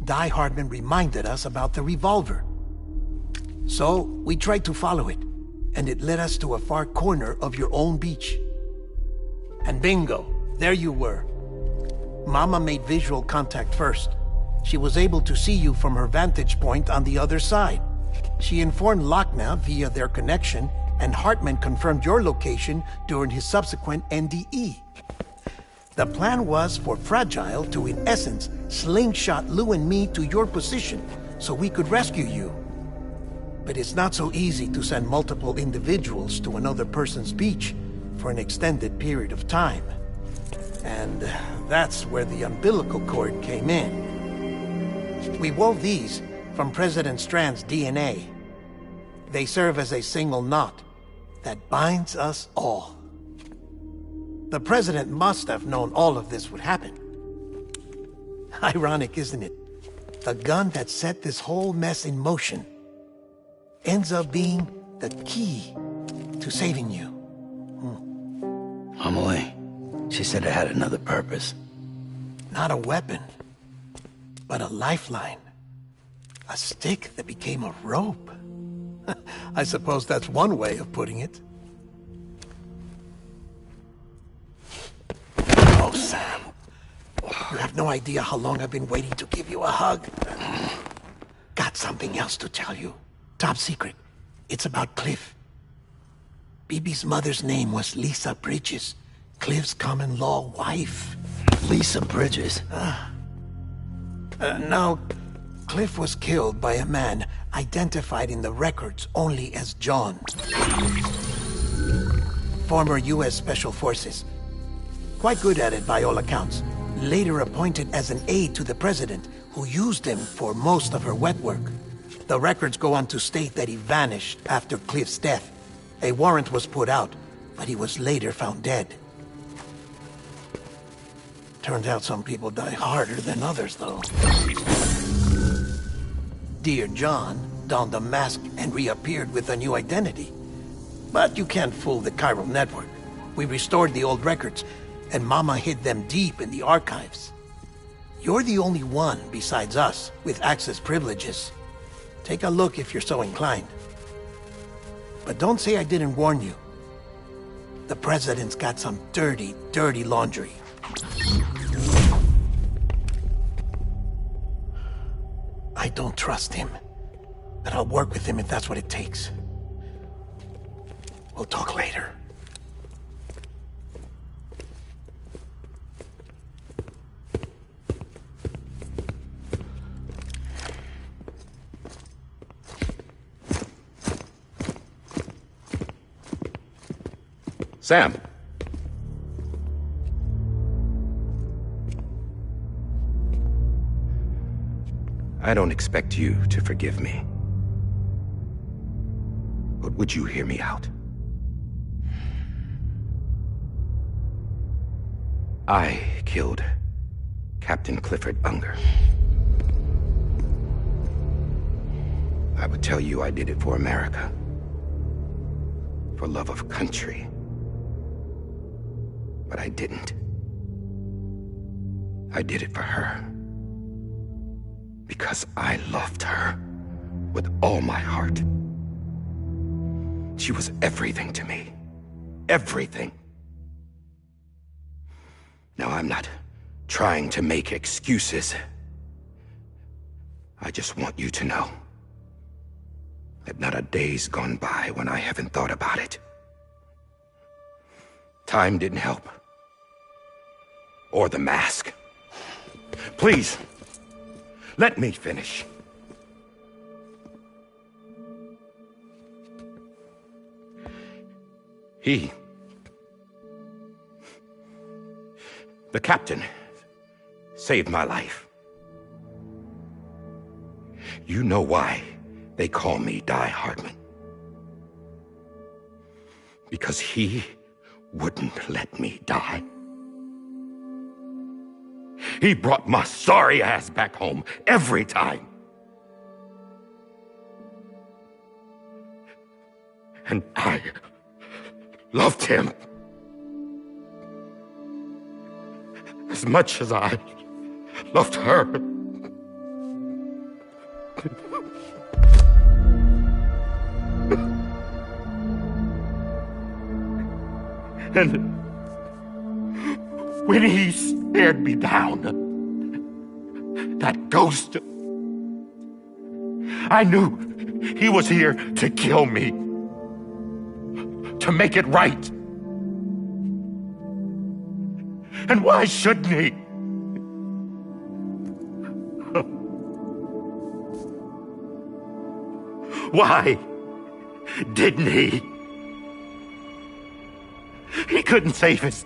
Die Hardman reminded us about the revolver. So, we tried to follow it, and it led us to a far corner of your own beach. And bingo, there you were. Mama made visual contact first. She was able to see you from her vantage point on the other side. She informed Lochna via their connection, and Hartman confirmed your location during his subsequent NDE. The plan was for Fragile to, in essence, slingshot Lou and me to your position so we could rescue you. But it's not so easy to send multiple individuals to another person's beach for an extended period of time. And that's where the umbilical cord came in. We wove these from President Strand's DNA. They serve as a single knot that binds us all. The President must have known all of this would happen. Ironic, isn't it? The gun that set this whole mess in motion ends up being the key to saving you. Amelie, she said it had another purpose. Not a weapon, but a lifeline. A stick that became a rope. I suppose that's one way of putting it. Oh, Sam. You have no idea how long I've been waiting to give you a hug. Got something else to tell you. Top secret. It's about Cliff. Bibi's mother's name was Lisa Bridges, Cliff's common-law wife. Lisa Bridges? Now, Cliff was killed by a man identified in the records only as John. Former U.S. Special Forces. Quite good at it by all accounts. Later appointed as an aide to the president, who used him for most of her wet work. The records go on to state that he vanished after Cliff's death. A warrant was put out, but he was later found dead. Turns out some people die harder than others, though. Dear John donned a mask and reappeared with a new identity. But you can't fool the chiral network. We restored the old records, and Mama hid them deep in the archives. You're the only one besides us with access privileges. Take a look if you're so inclined. But don't say I didn't warn you. The president's got some dirty, dirty laundry. I don't trust him, but I'll work with him if that's what it takes. We'll talk later. Sam. I don't expect you to forgive me. But would you hear me out? I killed Captain Clifford Unger. I would tell you I did it for America. For love of country. But I didn't. I did it for her. Because I loved her with all my heart. She was everything to me. Everything. Now, I'm not trying to make excuses. I just want you to know that not a day's gone by when I haven't thought about it. Time didn't help. Or the mask. Please, let me finish. The captain, saved my life. You know why they call me Die Hartman. Because he wouldn't let me die. He brought my sorry ass back home every time. And I loved him as much as I loved her. And when he stared me down, that ghost, I knew he was here to kill me, to make it right. And why shouldn't he? Why didn't he? He couldn't save his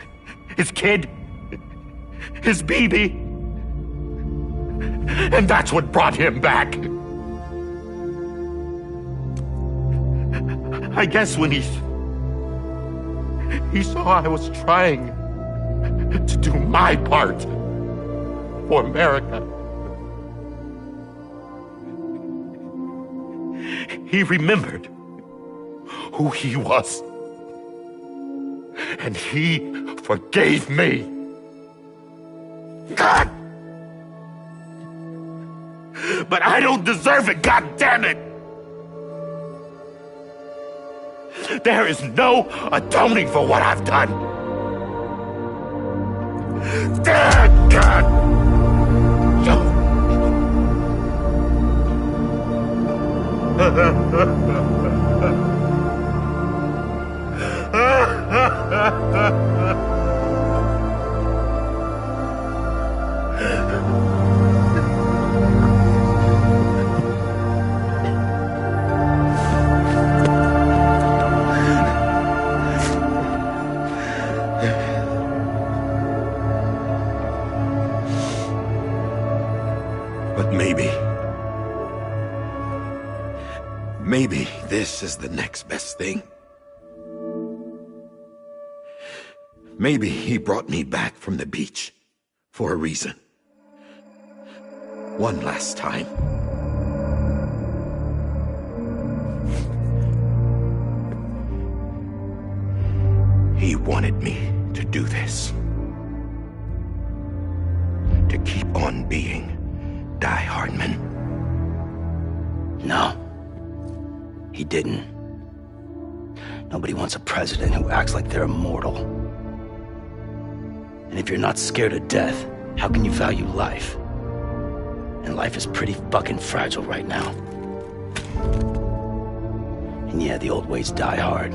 kid, his baby. And that's what brought him back. I guess when he saw I was trying to do my part for America, he remembered who he was. And he forgave me. God! But I don't deserve it, God damn it! There is no atoning for what I've done. Damn, God! But maybe this is the next best thing. Maybe he brought me back from the beach for a reason. One last time. He wanted me to do this. To keep on being Die Hardman. No. He didn't. Nobody wants a president who acts like they're immortal. And if you're not scared of death, how can you value life? And life is pretty fucking fragile right now. And yeah, the old ways die hard.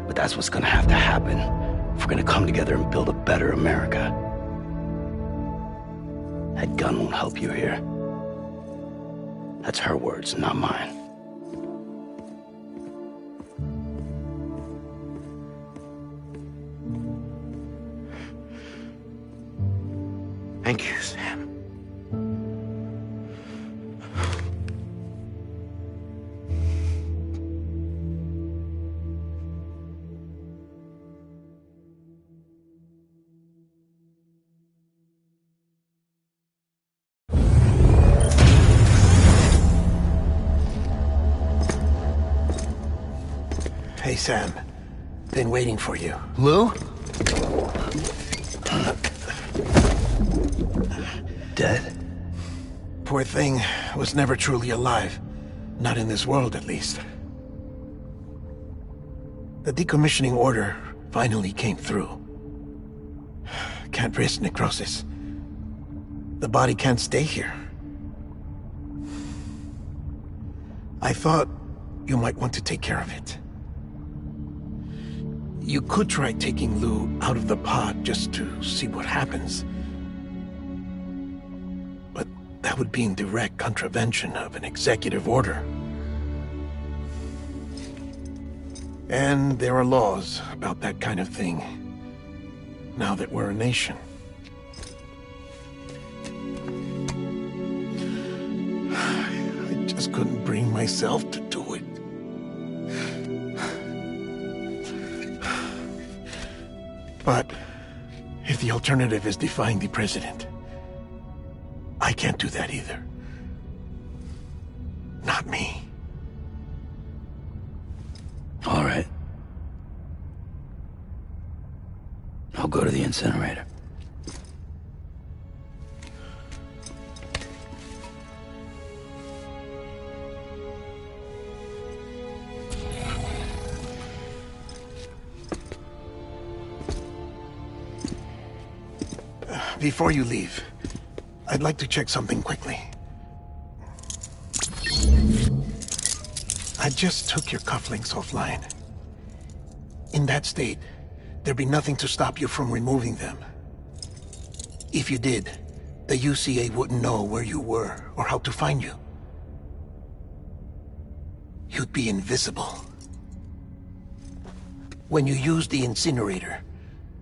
But that's what's gonna have to happen if we're gonna come together and build a better America. That gun won't help you here. That's her words, not mine. Thank you, Sam. Hey, Sam. Been waiting for you. Lou? Dead? Poor thing was never truly alive. Not in this world, at least. The decommissioning order finally came through. Can't risk necrosis. The body can't stay here. I thought you might want to take care of it. You could try taking Lou out of the pod just to see what happens. But that would be in direct contravention of an executive order. And there are laws about that kind of thing, now that we're a nation. I just couldn't bring myself to do it. But if the alternative is defying the president, I can't do that either. Not me. All right. I'll go to the incinerator. Before you leave, I'd like to check something quickly. I just took your cufflinks offline. In that state, there'd be nothing to stop you from removing them. If you did, the UCA wouldn't know where you were or how to find you. You'd be invisible. When you use the incinerator,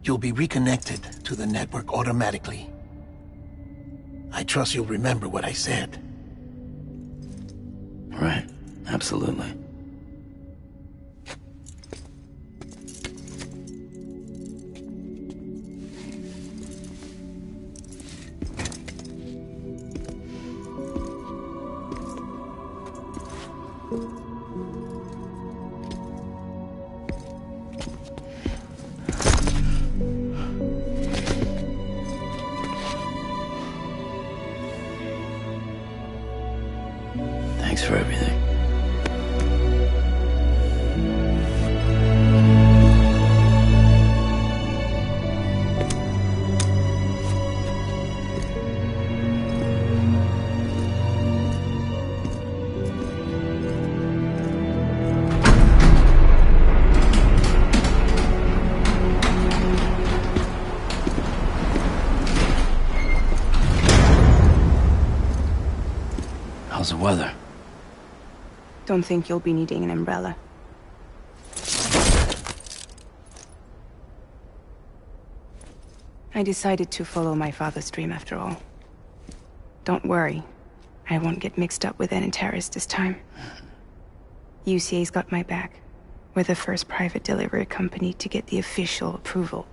you'll be reconnected to the network automatically. I trust you'll remember what I said. Right. Absolutely. Thanks for everything. How's the weather? Don't think you'll be needing an umbrella. I decided to follow my father's dream after all. Don't worry. I won't get mixed up with any terrorists this time. UCA's got my back. We're the first private delivery company to get the official approval.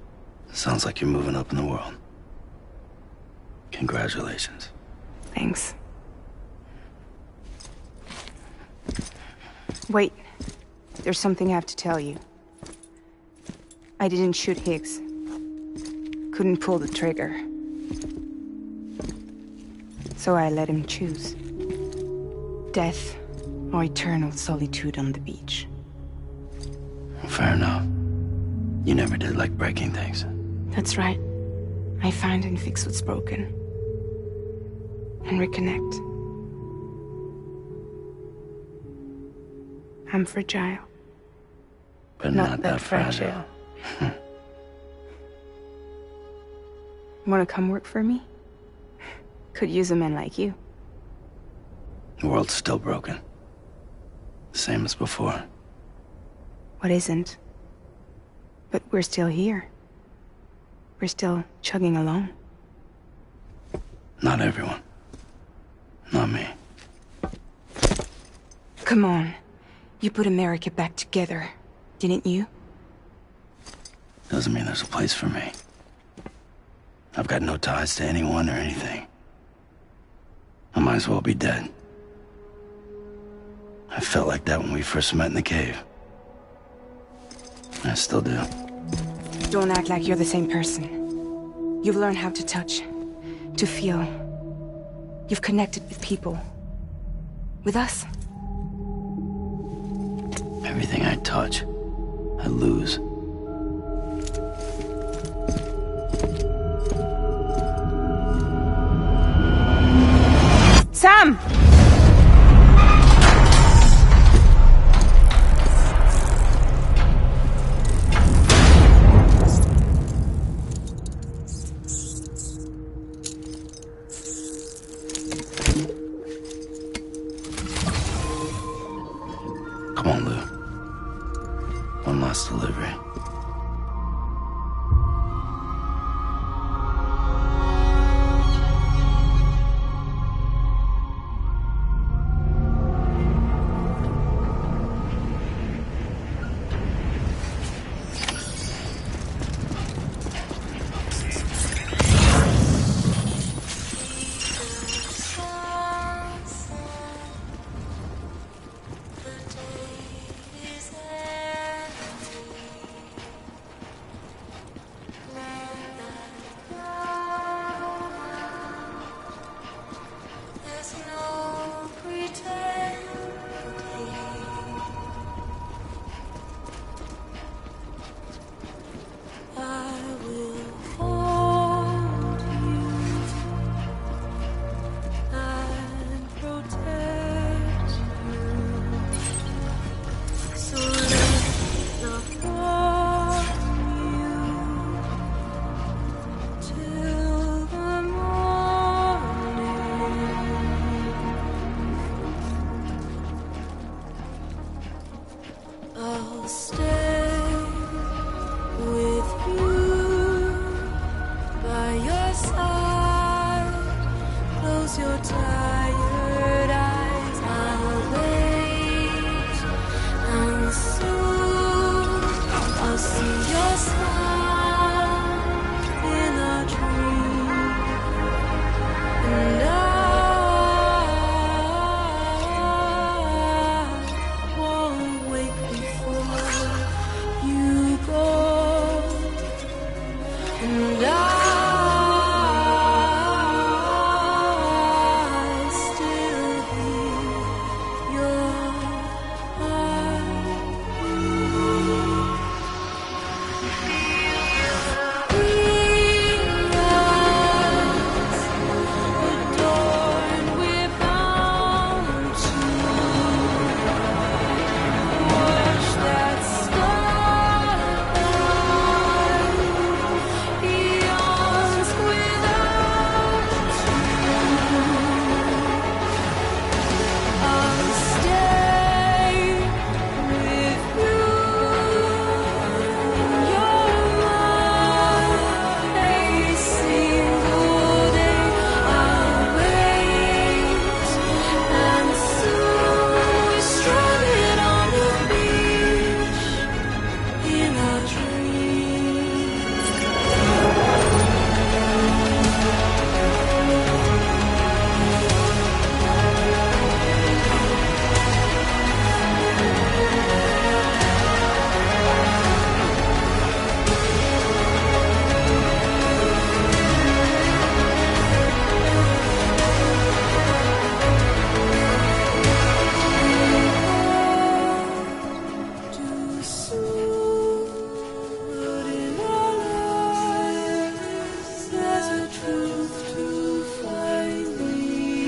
Sounds like you're moving up in the world. Congratulations. Thanks. Wait. There's something I have to tell you. I didn't shoot Higgs. Couldn't pull the trigger. So I let him choose. Death or eternal solitude on the beach. Fair enough. You never did like breaking things. That's right. I find and fix what's broken. And reconnect. I'm fragile. But not that fragile. Wanna come work for me? Could use a man like you. The world's still broken. The same as before. What isn't? But we're still here. We're still chugging along. Not everyone. Not me. Come on. You put America back together, didn't you? Doesn't mean there's a place for me. I've got no ties to anyone or anything. I might as well be dead. I felt like that when we first met in the cave. I still do. Don't act like you're the same person. You've learned how to touch, to feel. You've connected with people. With us. Everything I touch, I lose. Sam! Come on, Lou. One last delivery. your tired eyes. I'll wait, and soon I'll see your smile in a dream, and I won't wake before you go, and I'll still hear your heart. Adorned, we're bound to watch that starlight yawns without you. I'll stay with you. You're mine a single day. I'll wait, and soon we're stranded on the beach in our dreams. Too soon, but in our lives there's a truth to find the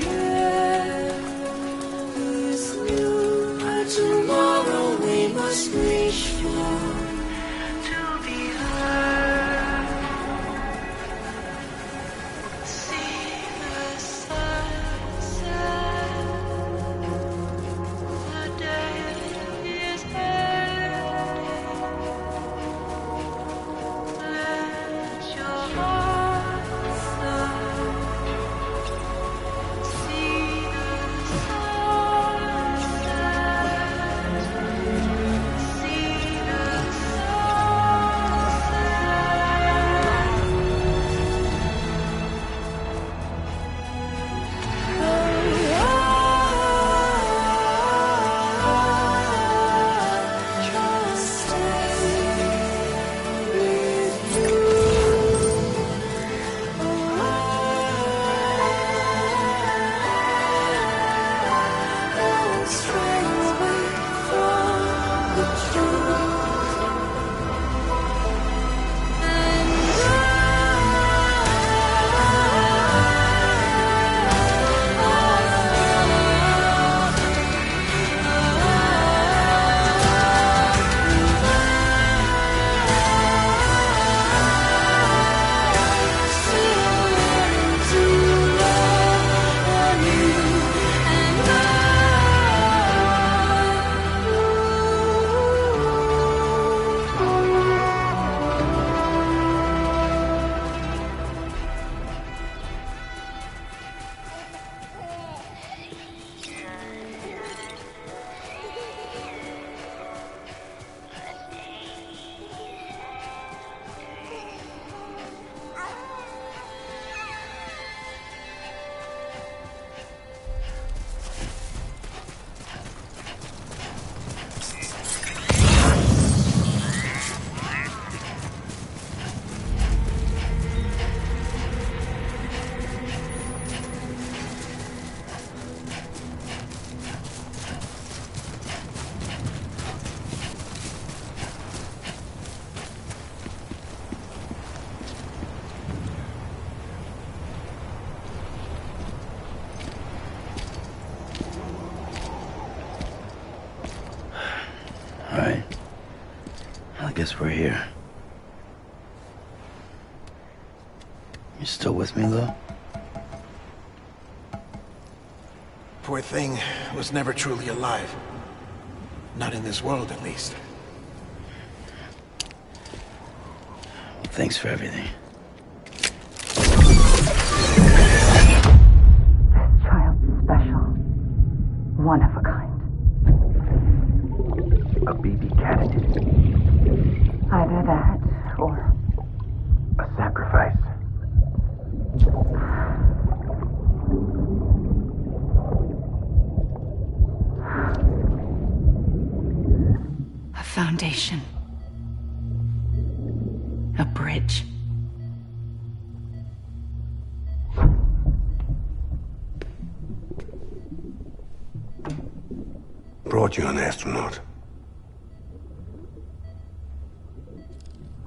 end. This new tomorrow we must reach for to be heard. See the sunset. The day is ending. Let your heart soar. See the sunset. See the Alright. Well, I guess we're here. You still with me, Lou? Poor thing was never truly alive. Not in this world, at least. Well, thanks for everything. foundation. A bridge. Brought you an astronaut.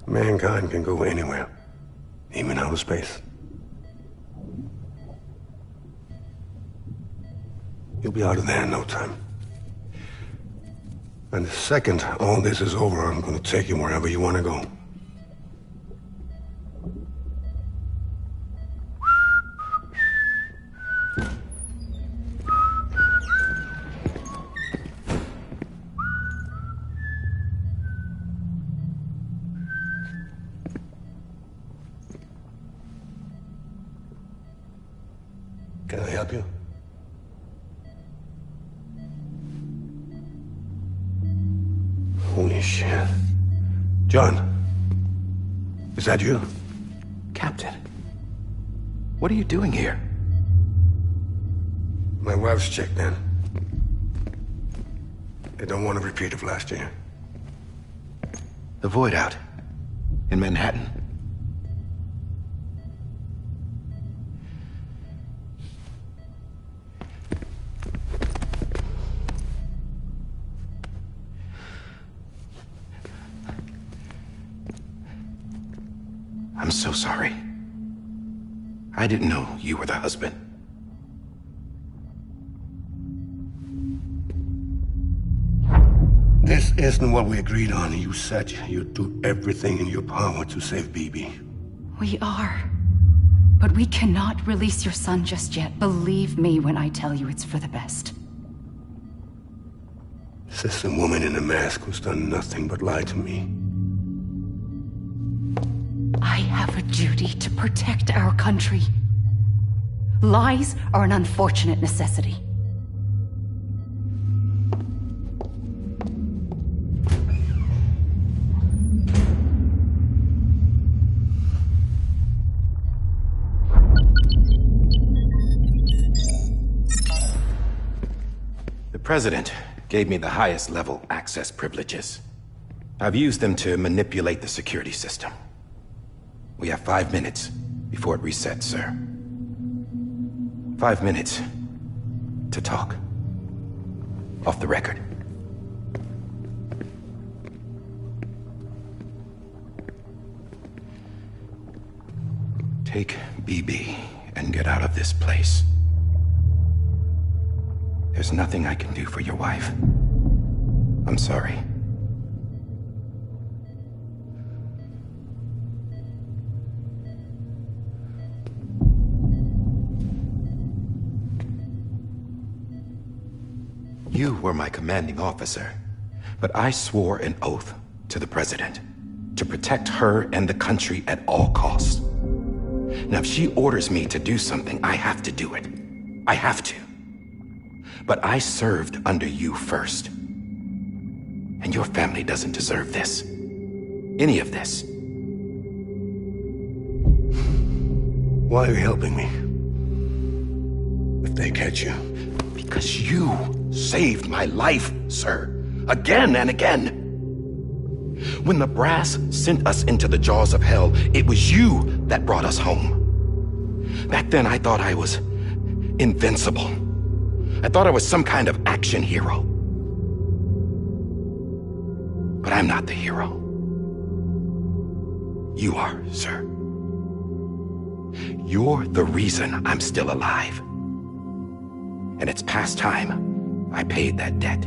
Mankind can go anywhere, even outer space. You'll be out of there in no time. And the second all this is over, I'm gonna take you wherever you want to go. Can I help you? Holy shit. John, is that you? Captain, what are you doing here? My wife's checked in. They don't want a repeat of last year. The Void out in Manhattan. I'm so sorry. I didn't know you were the husband. This isn't what we agreed on. You said you'd do everything in your power to save BB. We are. But we cannot release your son just yet. Believe me when I tell you it's for the best. This is a woman in a mask who's done nothing but lie to me. I have a duty to protect our country. Lies are an unfortunate necessity. The President gave me the highest level access privileges. I've used them to manipulate the security system. We have 5 minutes before it resets, sir. 5 minutes to talk. Off the record. Take BB and get out of this place. There's nothing I can do for your wife. I'm sorry. You were my commanding officer, but I swore an oath to the President to protect her and the country at all costs. Now, if she orders me to do something, I have to do it. I have to. But I served under you first. And your family doesn't deserve this. Any of this. Why are you helping me? If they catch you. Because you saved my life, sir. Again and again. When the brass sent us into the jaws of hell, it was you that brought us home. Back then, I thought I was invincible. I thought I was some kind of action hero. But I'm not the hero. You are, sir. You're the reason I'm still alive. And it's past time I paid that debt.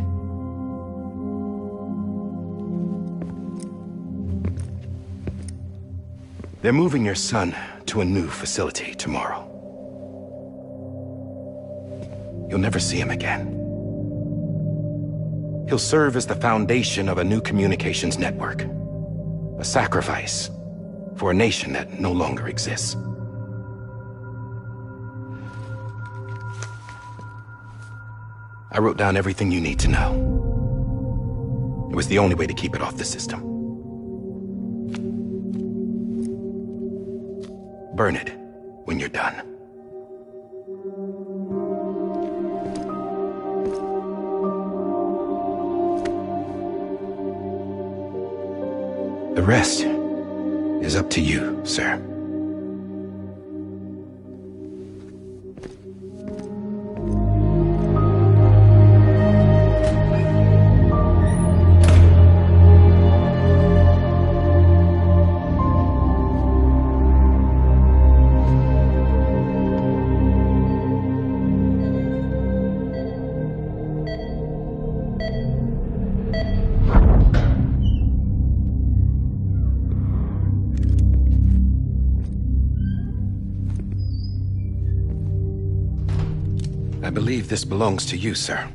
They're moving your son to a new facility tomorrow. You'll never see him again. He'll serve as the foundation of a new communications network. A sacrifice for a nation that no longer exists. I wrote down everything you need to know. It was the only way to keep it off the system. Burn it when you're done. rest is up to you, sir. I believe this belongs to you, sir.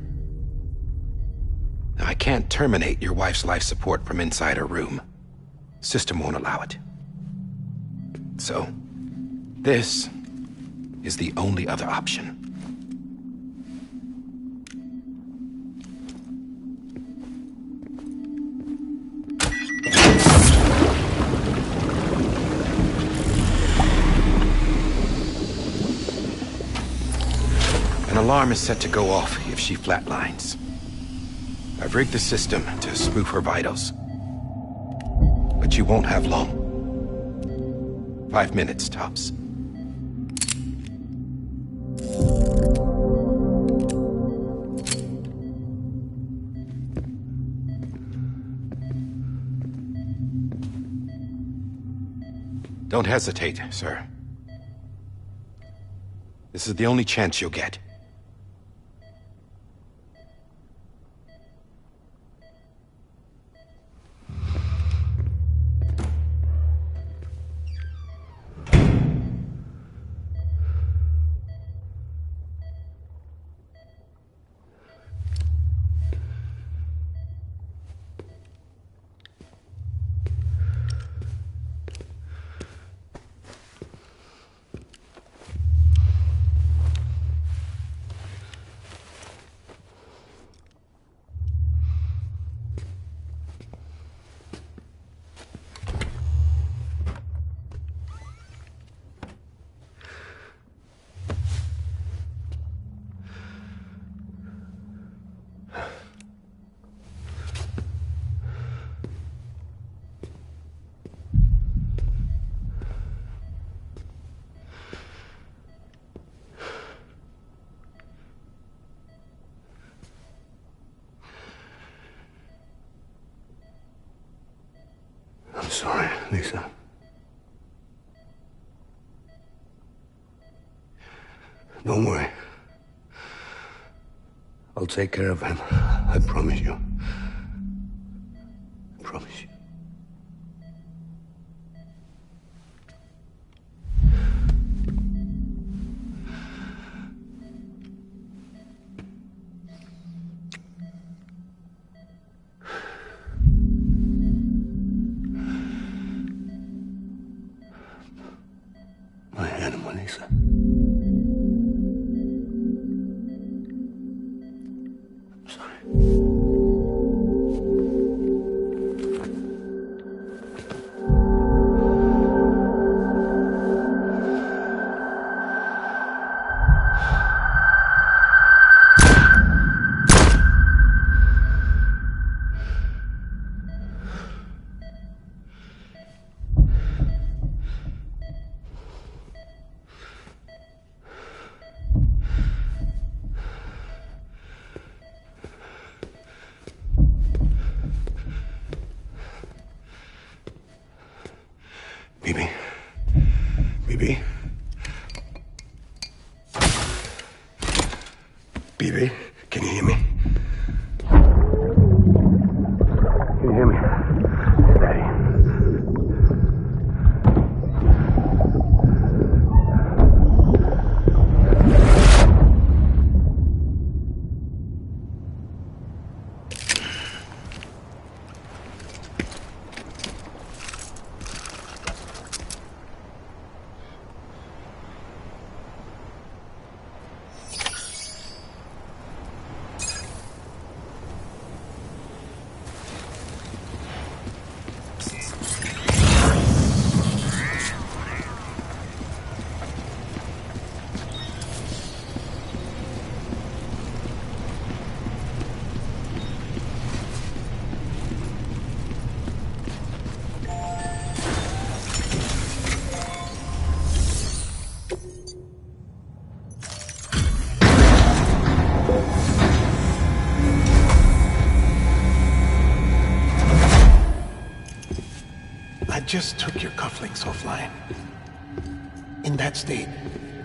I can't terminate your wife's life support from inside her room. System won't allow it. So, this is the only other option. An alarm is set to go off if she flatlines. I've rigged the system to spoof her vitals. But you won't have long. 5 minutes, tops. Don't hesitate, sir. This is the only chance you'll get. I'm sorry, Lisa. Don't worry. I'll take care of him. I promise you. I promise you. My animal, Lisa. I'm sorry. Bibi? Bibi? Bibi? Can you hear me? Can you hear me? Daddy. just took your cufflinks offline. In that state,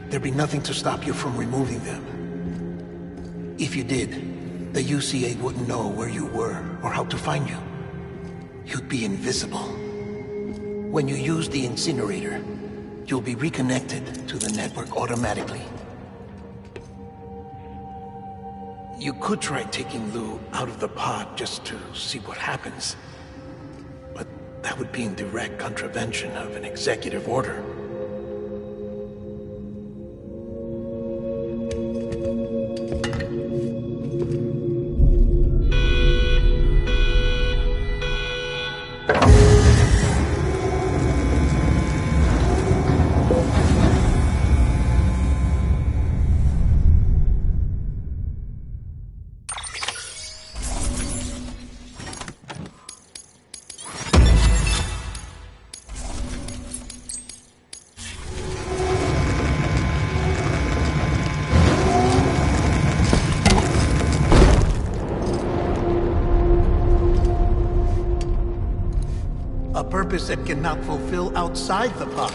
there'd be nothing to stop you from removing them. If you did, the UCA wouldn't know where you were or how to find you. You'd be invisible. When you use the incinerator, you'll be reconnected to the network automatically. You could try taking Lou out of the pod just to see what happens. But that would be in direct contravention of an executive order. A purpose that cannot fulfill outside the pod.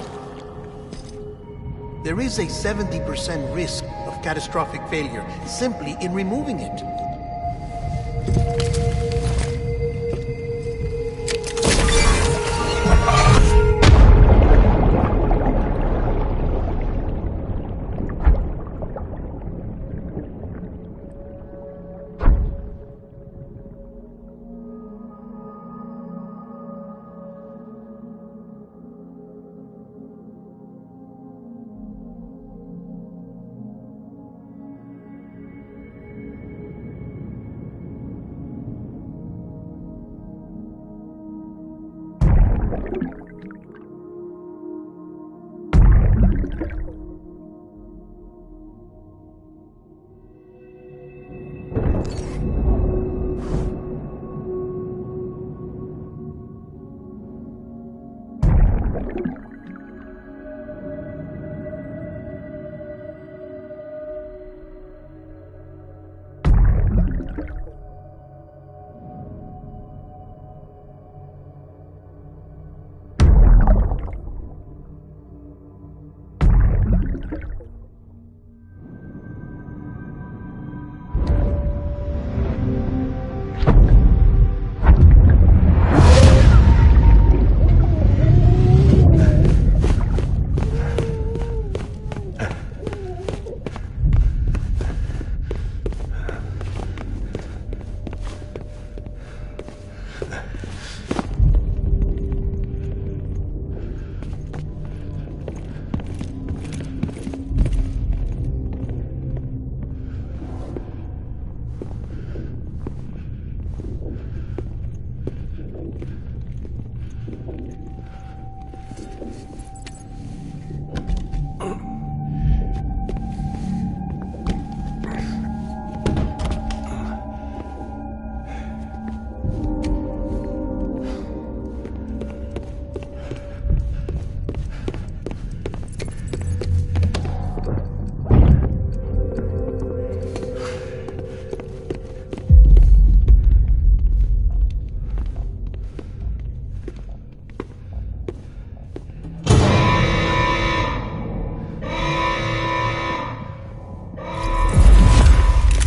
There is a 70% risk of catastrophic failure simply in removing it.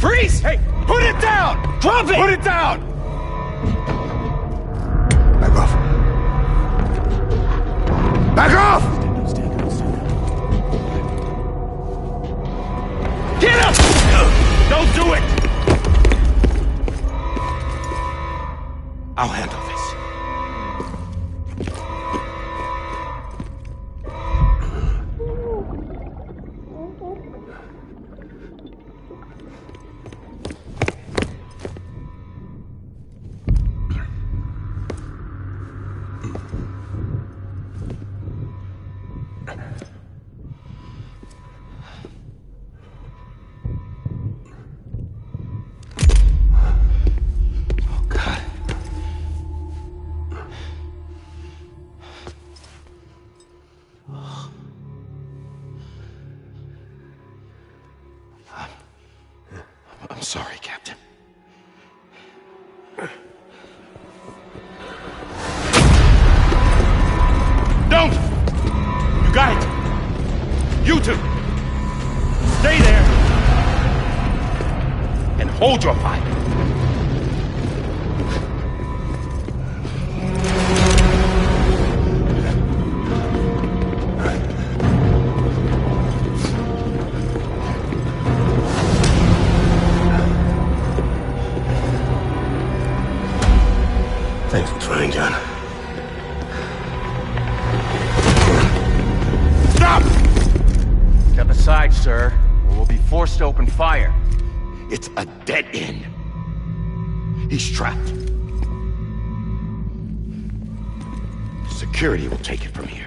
Freeze! Hey, put it down! Drop it! Put it down! Back off. Back off! Get him! Don't do it! I'll handle this. I'm sorry, Captain. You two! Stay there! And hold your fire. Thanks for trying, John. Stop! Step aside, sir, or we'll be forced to open fire. It's a dead end. He's trapped. Security will take it from here.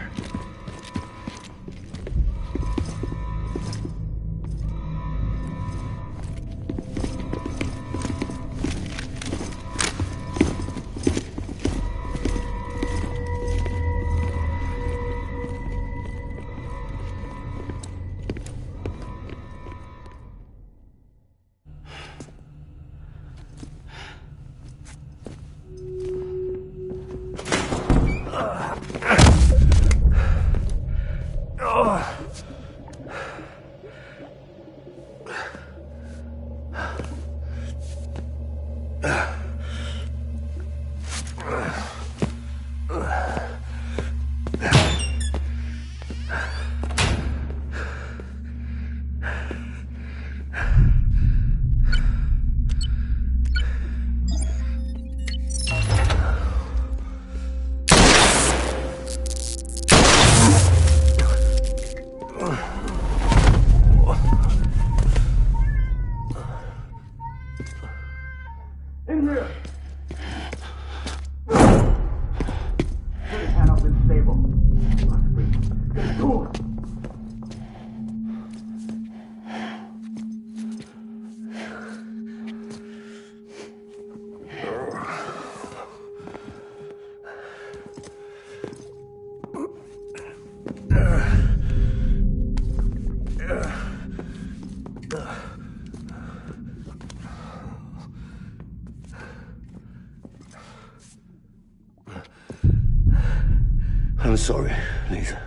I'm sorry, Lisa.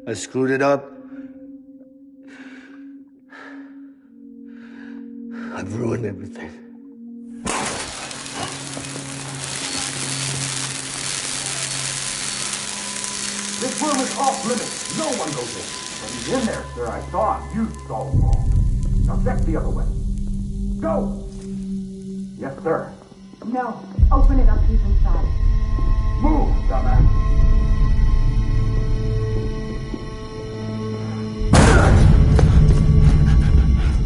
I screwed it up. I've ruined everything. This room is off limits. No one goes in. But he's in there, sir. I saw him. You saw him all. Now check the other way. Go! Yes, sir. No. Open it up. He's inside. Move, dumbass.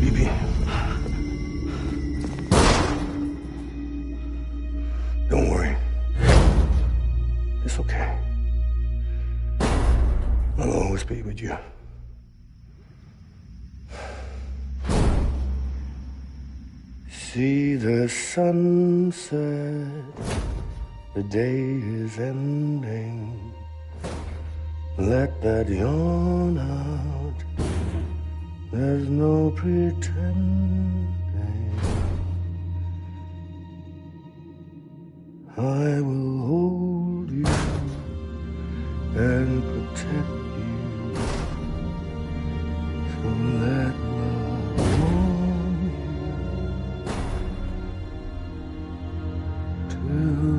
BB. Don't worry. It's okay. I'll always be with you. See the sunset. The day is ending. Let that yawn out. There's no pretending. I will hold you and protect you. So let love warm you till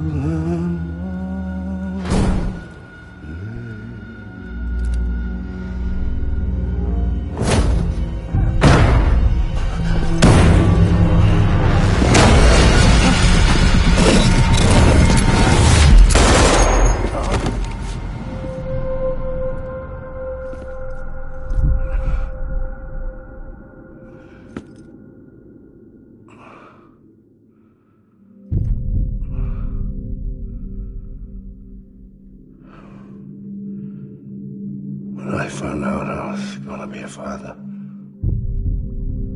When I found out I was gonna be a father,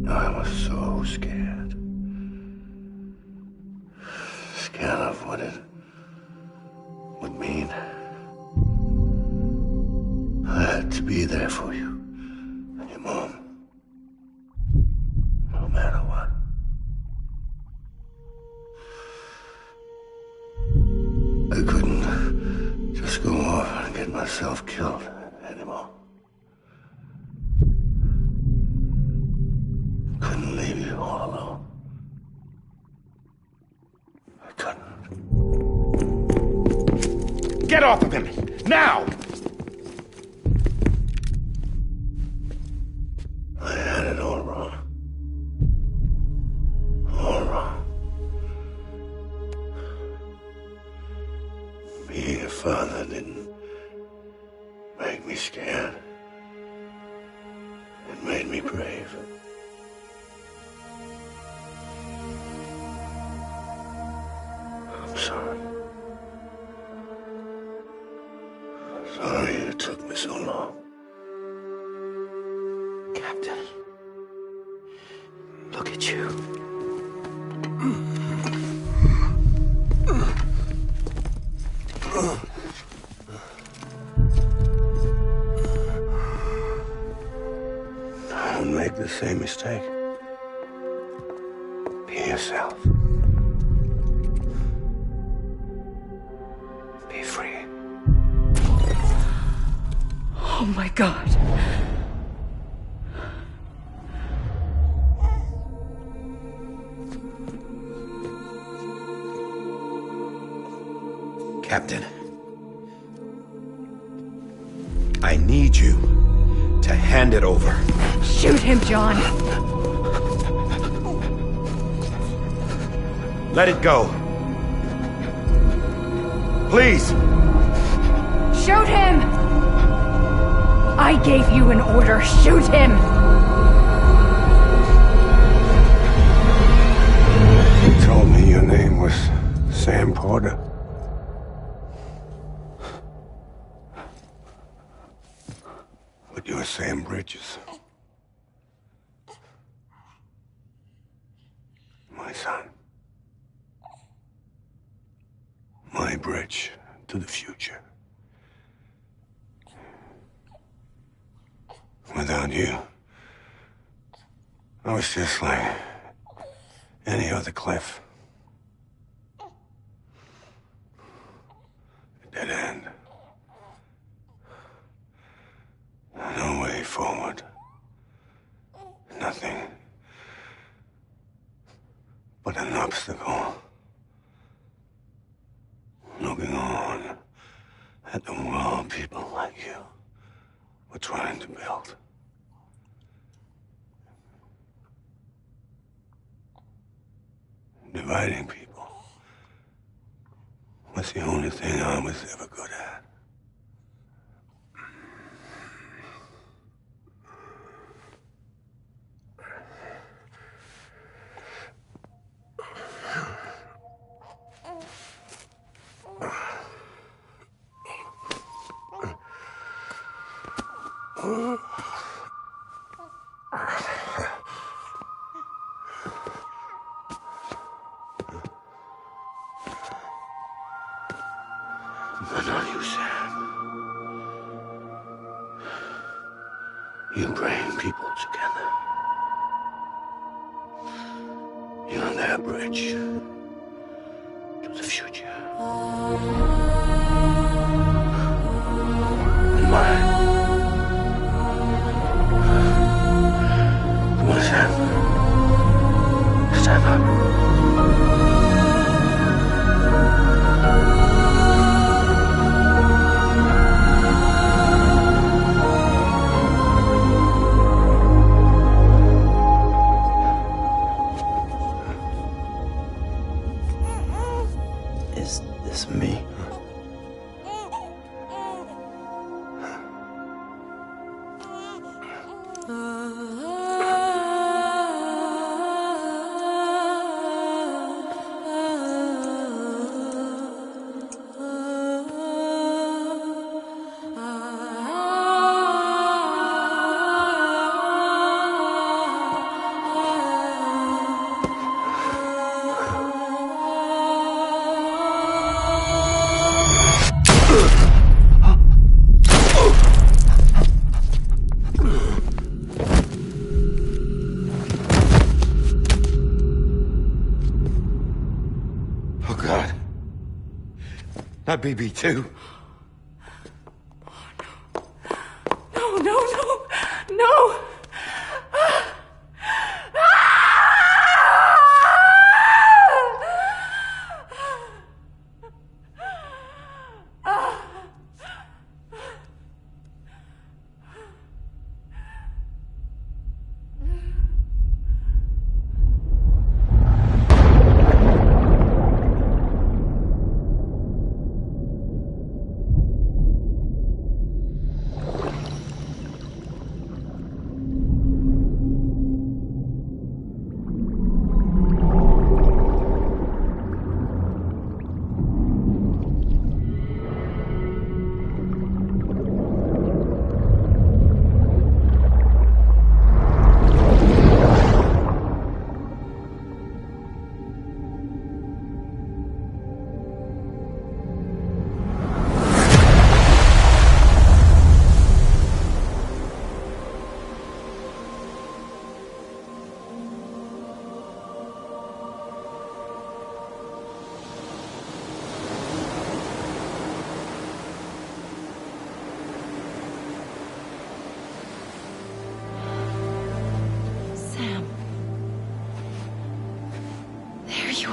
I was so scared. Scared of what it would mean. I had to be there for you and your mom, no matter what. I couldn't just go off and get myself killed Get off of him! Now! I had it all wrong. All wrong. Being a father didn't make me scared. It made me brave. I'm sorry. Sorry it took me so long. Captain, look at you. Don't make the same mistake. Be yourself. Be free. Oh my God. Captain, I need you to hand it over. Shoot him, John. Let it go. Please. Shoot him! I gave you an order. Shoot him! You told me your name was Sam Porter. But you're Sam Bridges. My son. My bridge to the future. Without you, I was just like any other Cliff. A dead end. No way forward. Nothing but an obstacle. Looking on at the world people like you were trying to build. Dividing people was the only thing I was ever good at. But not you, Sam. You bring people together. You're their bridge to the future. And mine. Come on, Sam. Stand up. Is this me? Oh, God. Not BB2. No, no, no, no!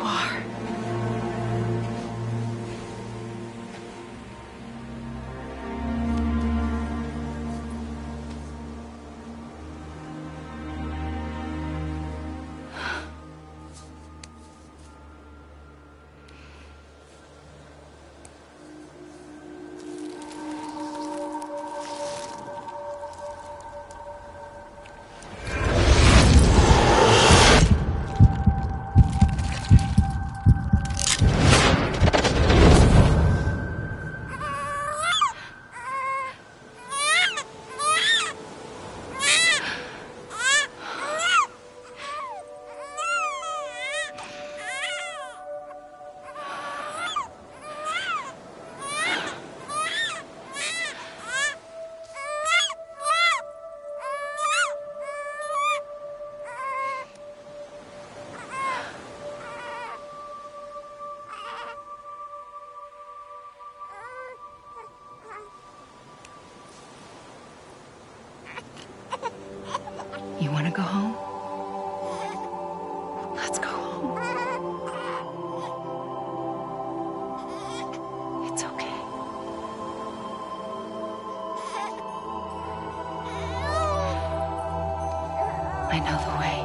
are. You want to go home? Let's go home. It's okay. I know the way.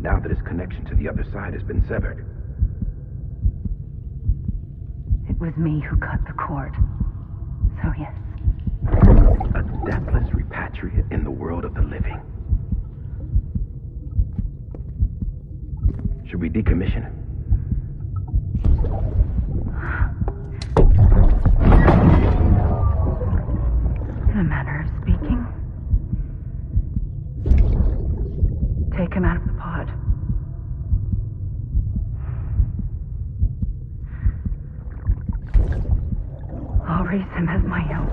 Now that his connection to the other side has been severed. It was me who cut the cord. So yes. A deathless repatriate in the world of the living. Should we decommission him? In a manner of speaking. Take him out of the pod. I'll raise him as my own.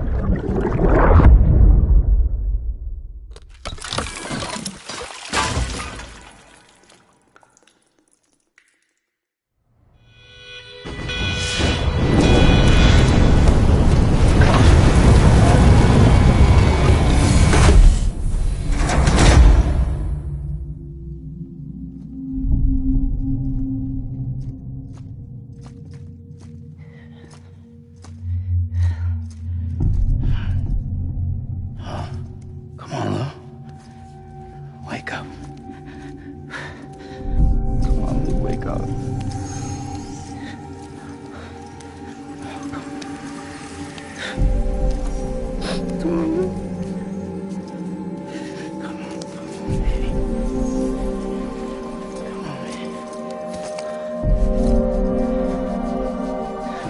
Wake up. Wake up.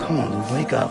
Come on. Wake up!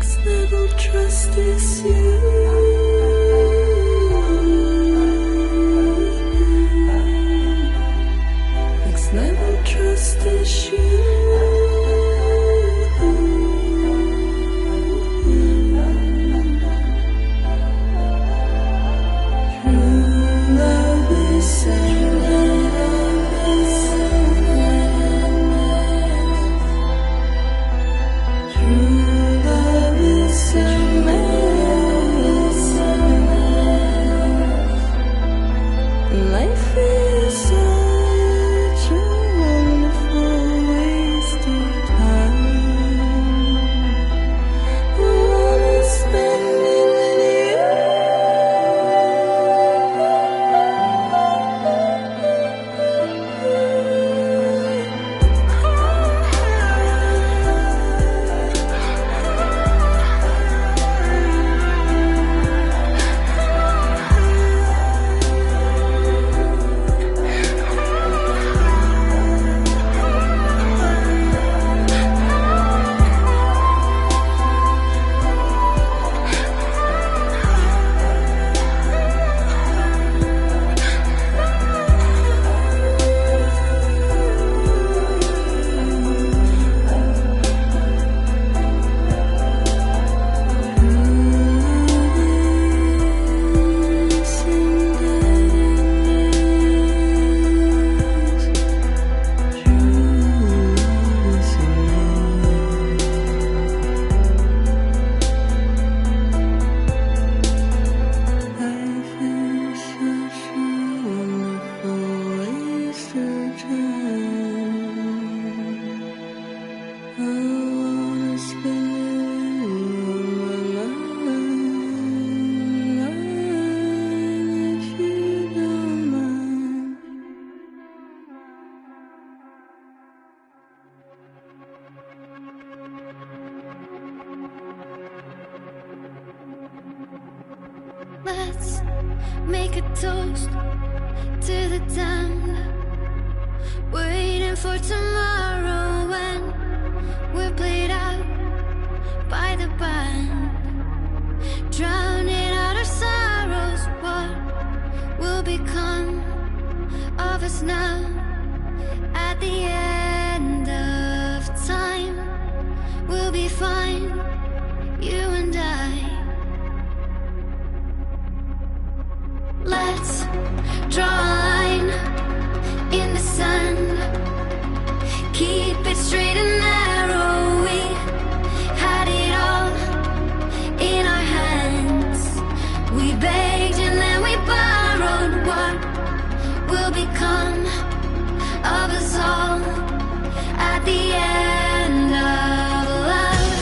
Next level trust is you. Next level trust is you. Life is such a wonderful waste of time. I wanna spend it with Let's make a toast to the damned, waiting for tomorrow when we're played out by the band, drowning out our sorrows. What will become of us now at the end of time? We'll be fine, you and I. Let's draw a line in the sand, keep it straight and narrow. We had it all in our hands. We begged and then we borrowed. What will become of us all at the end of love?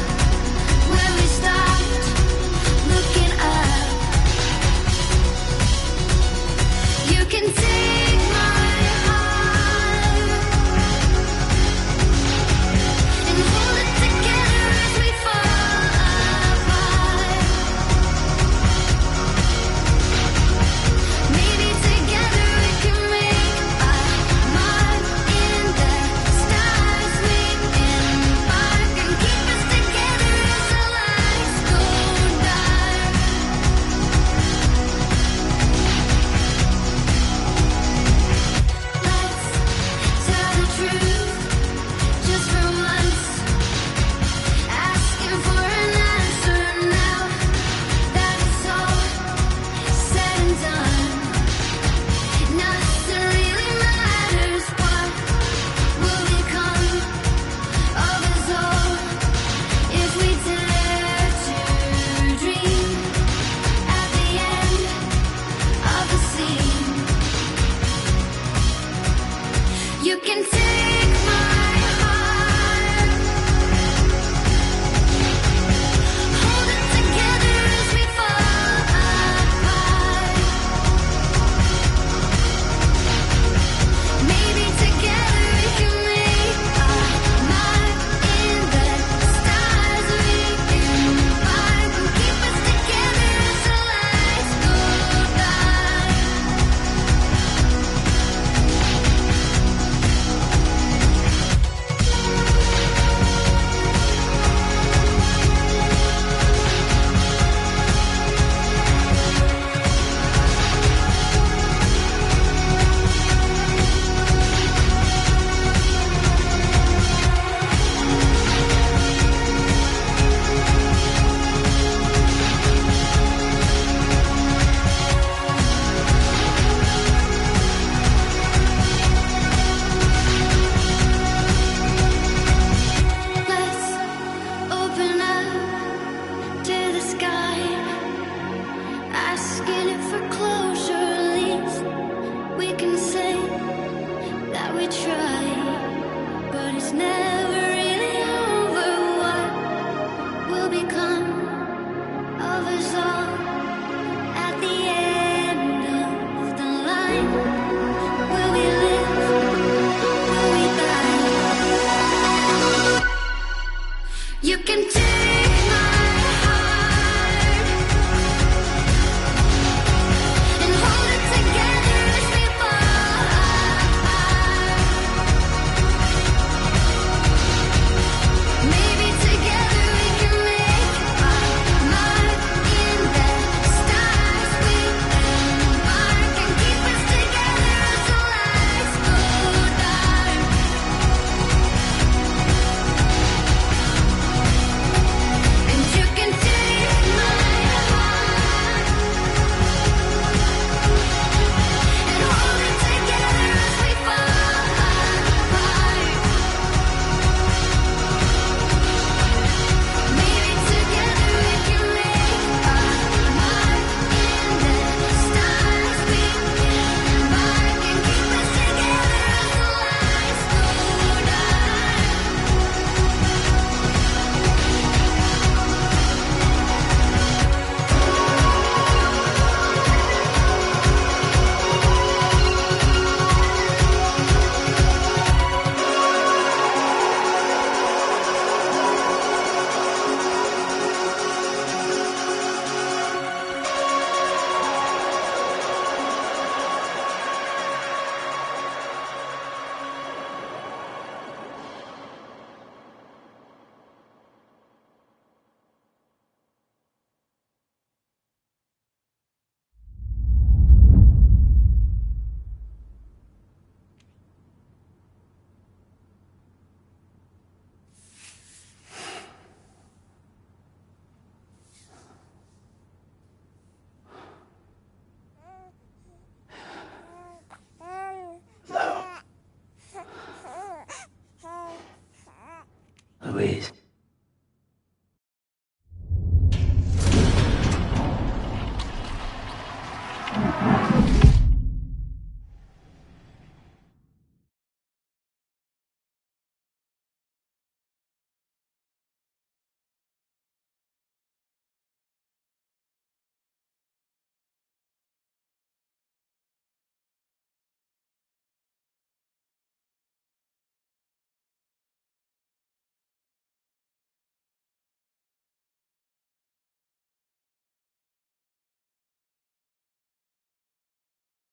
Louise.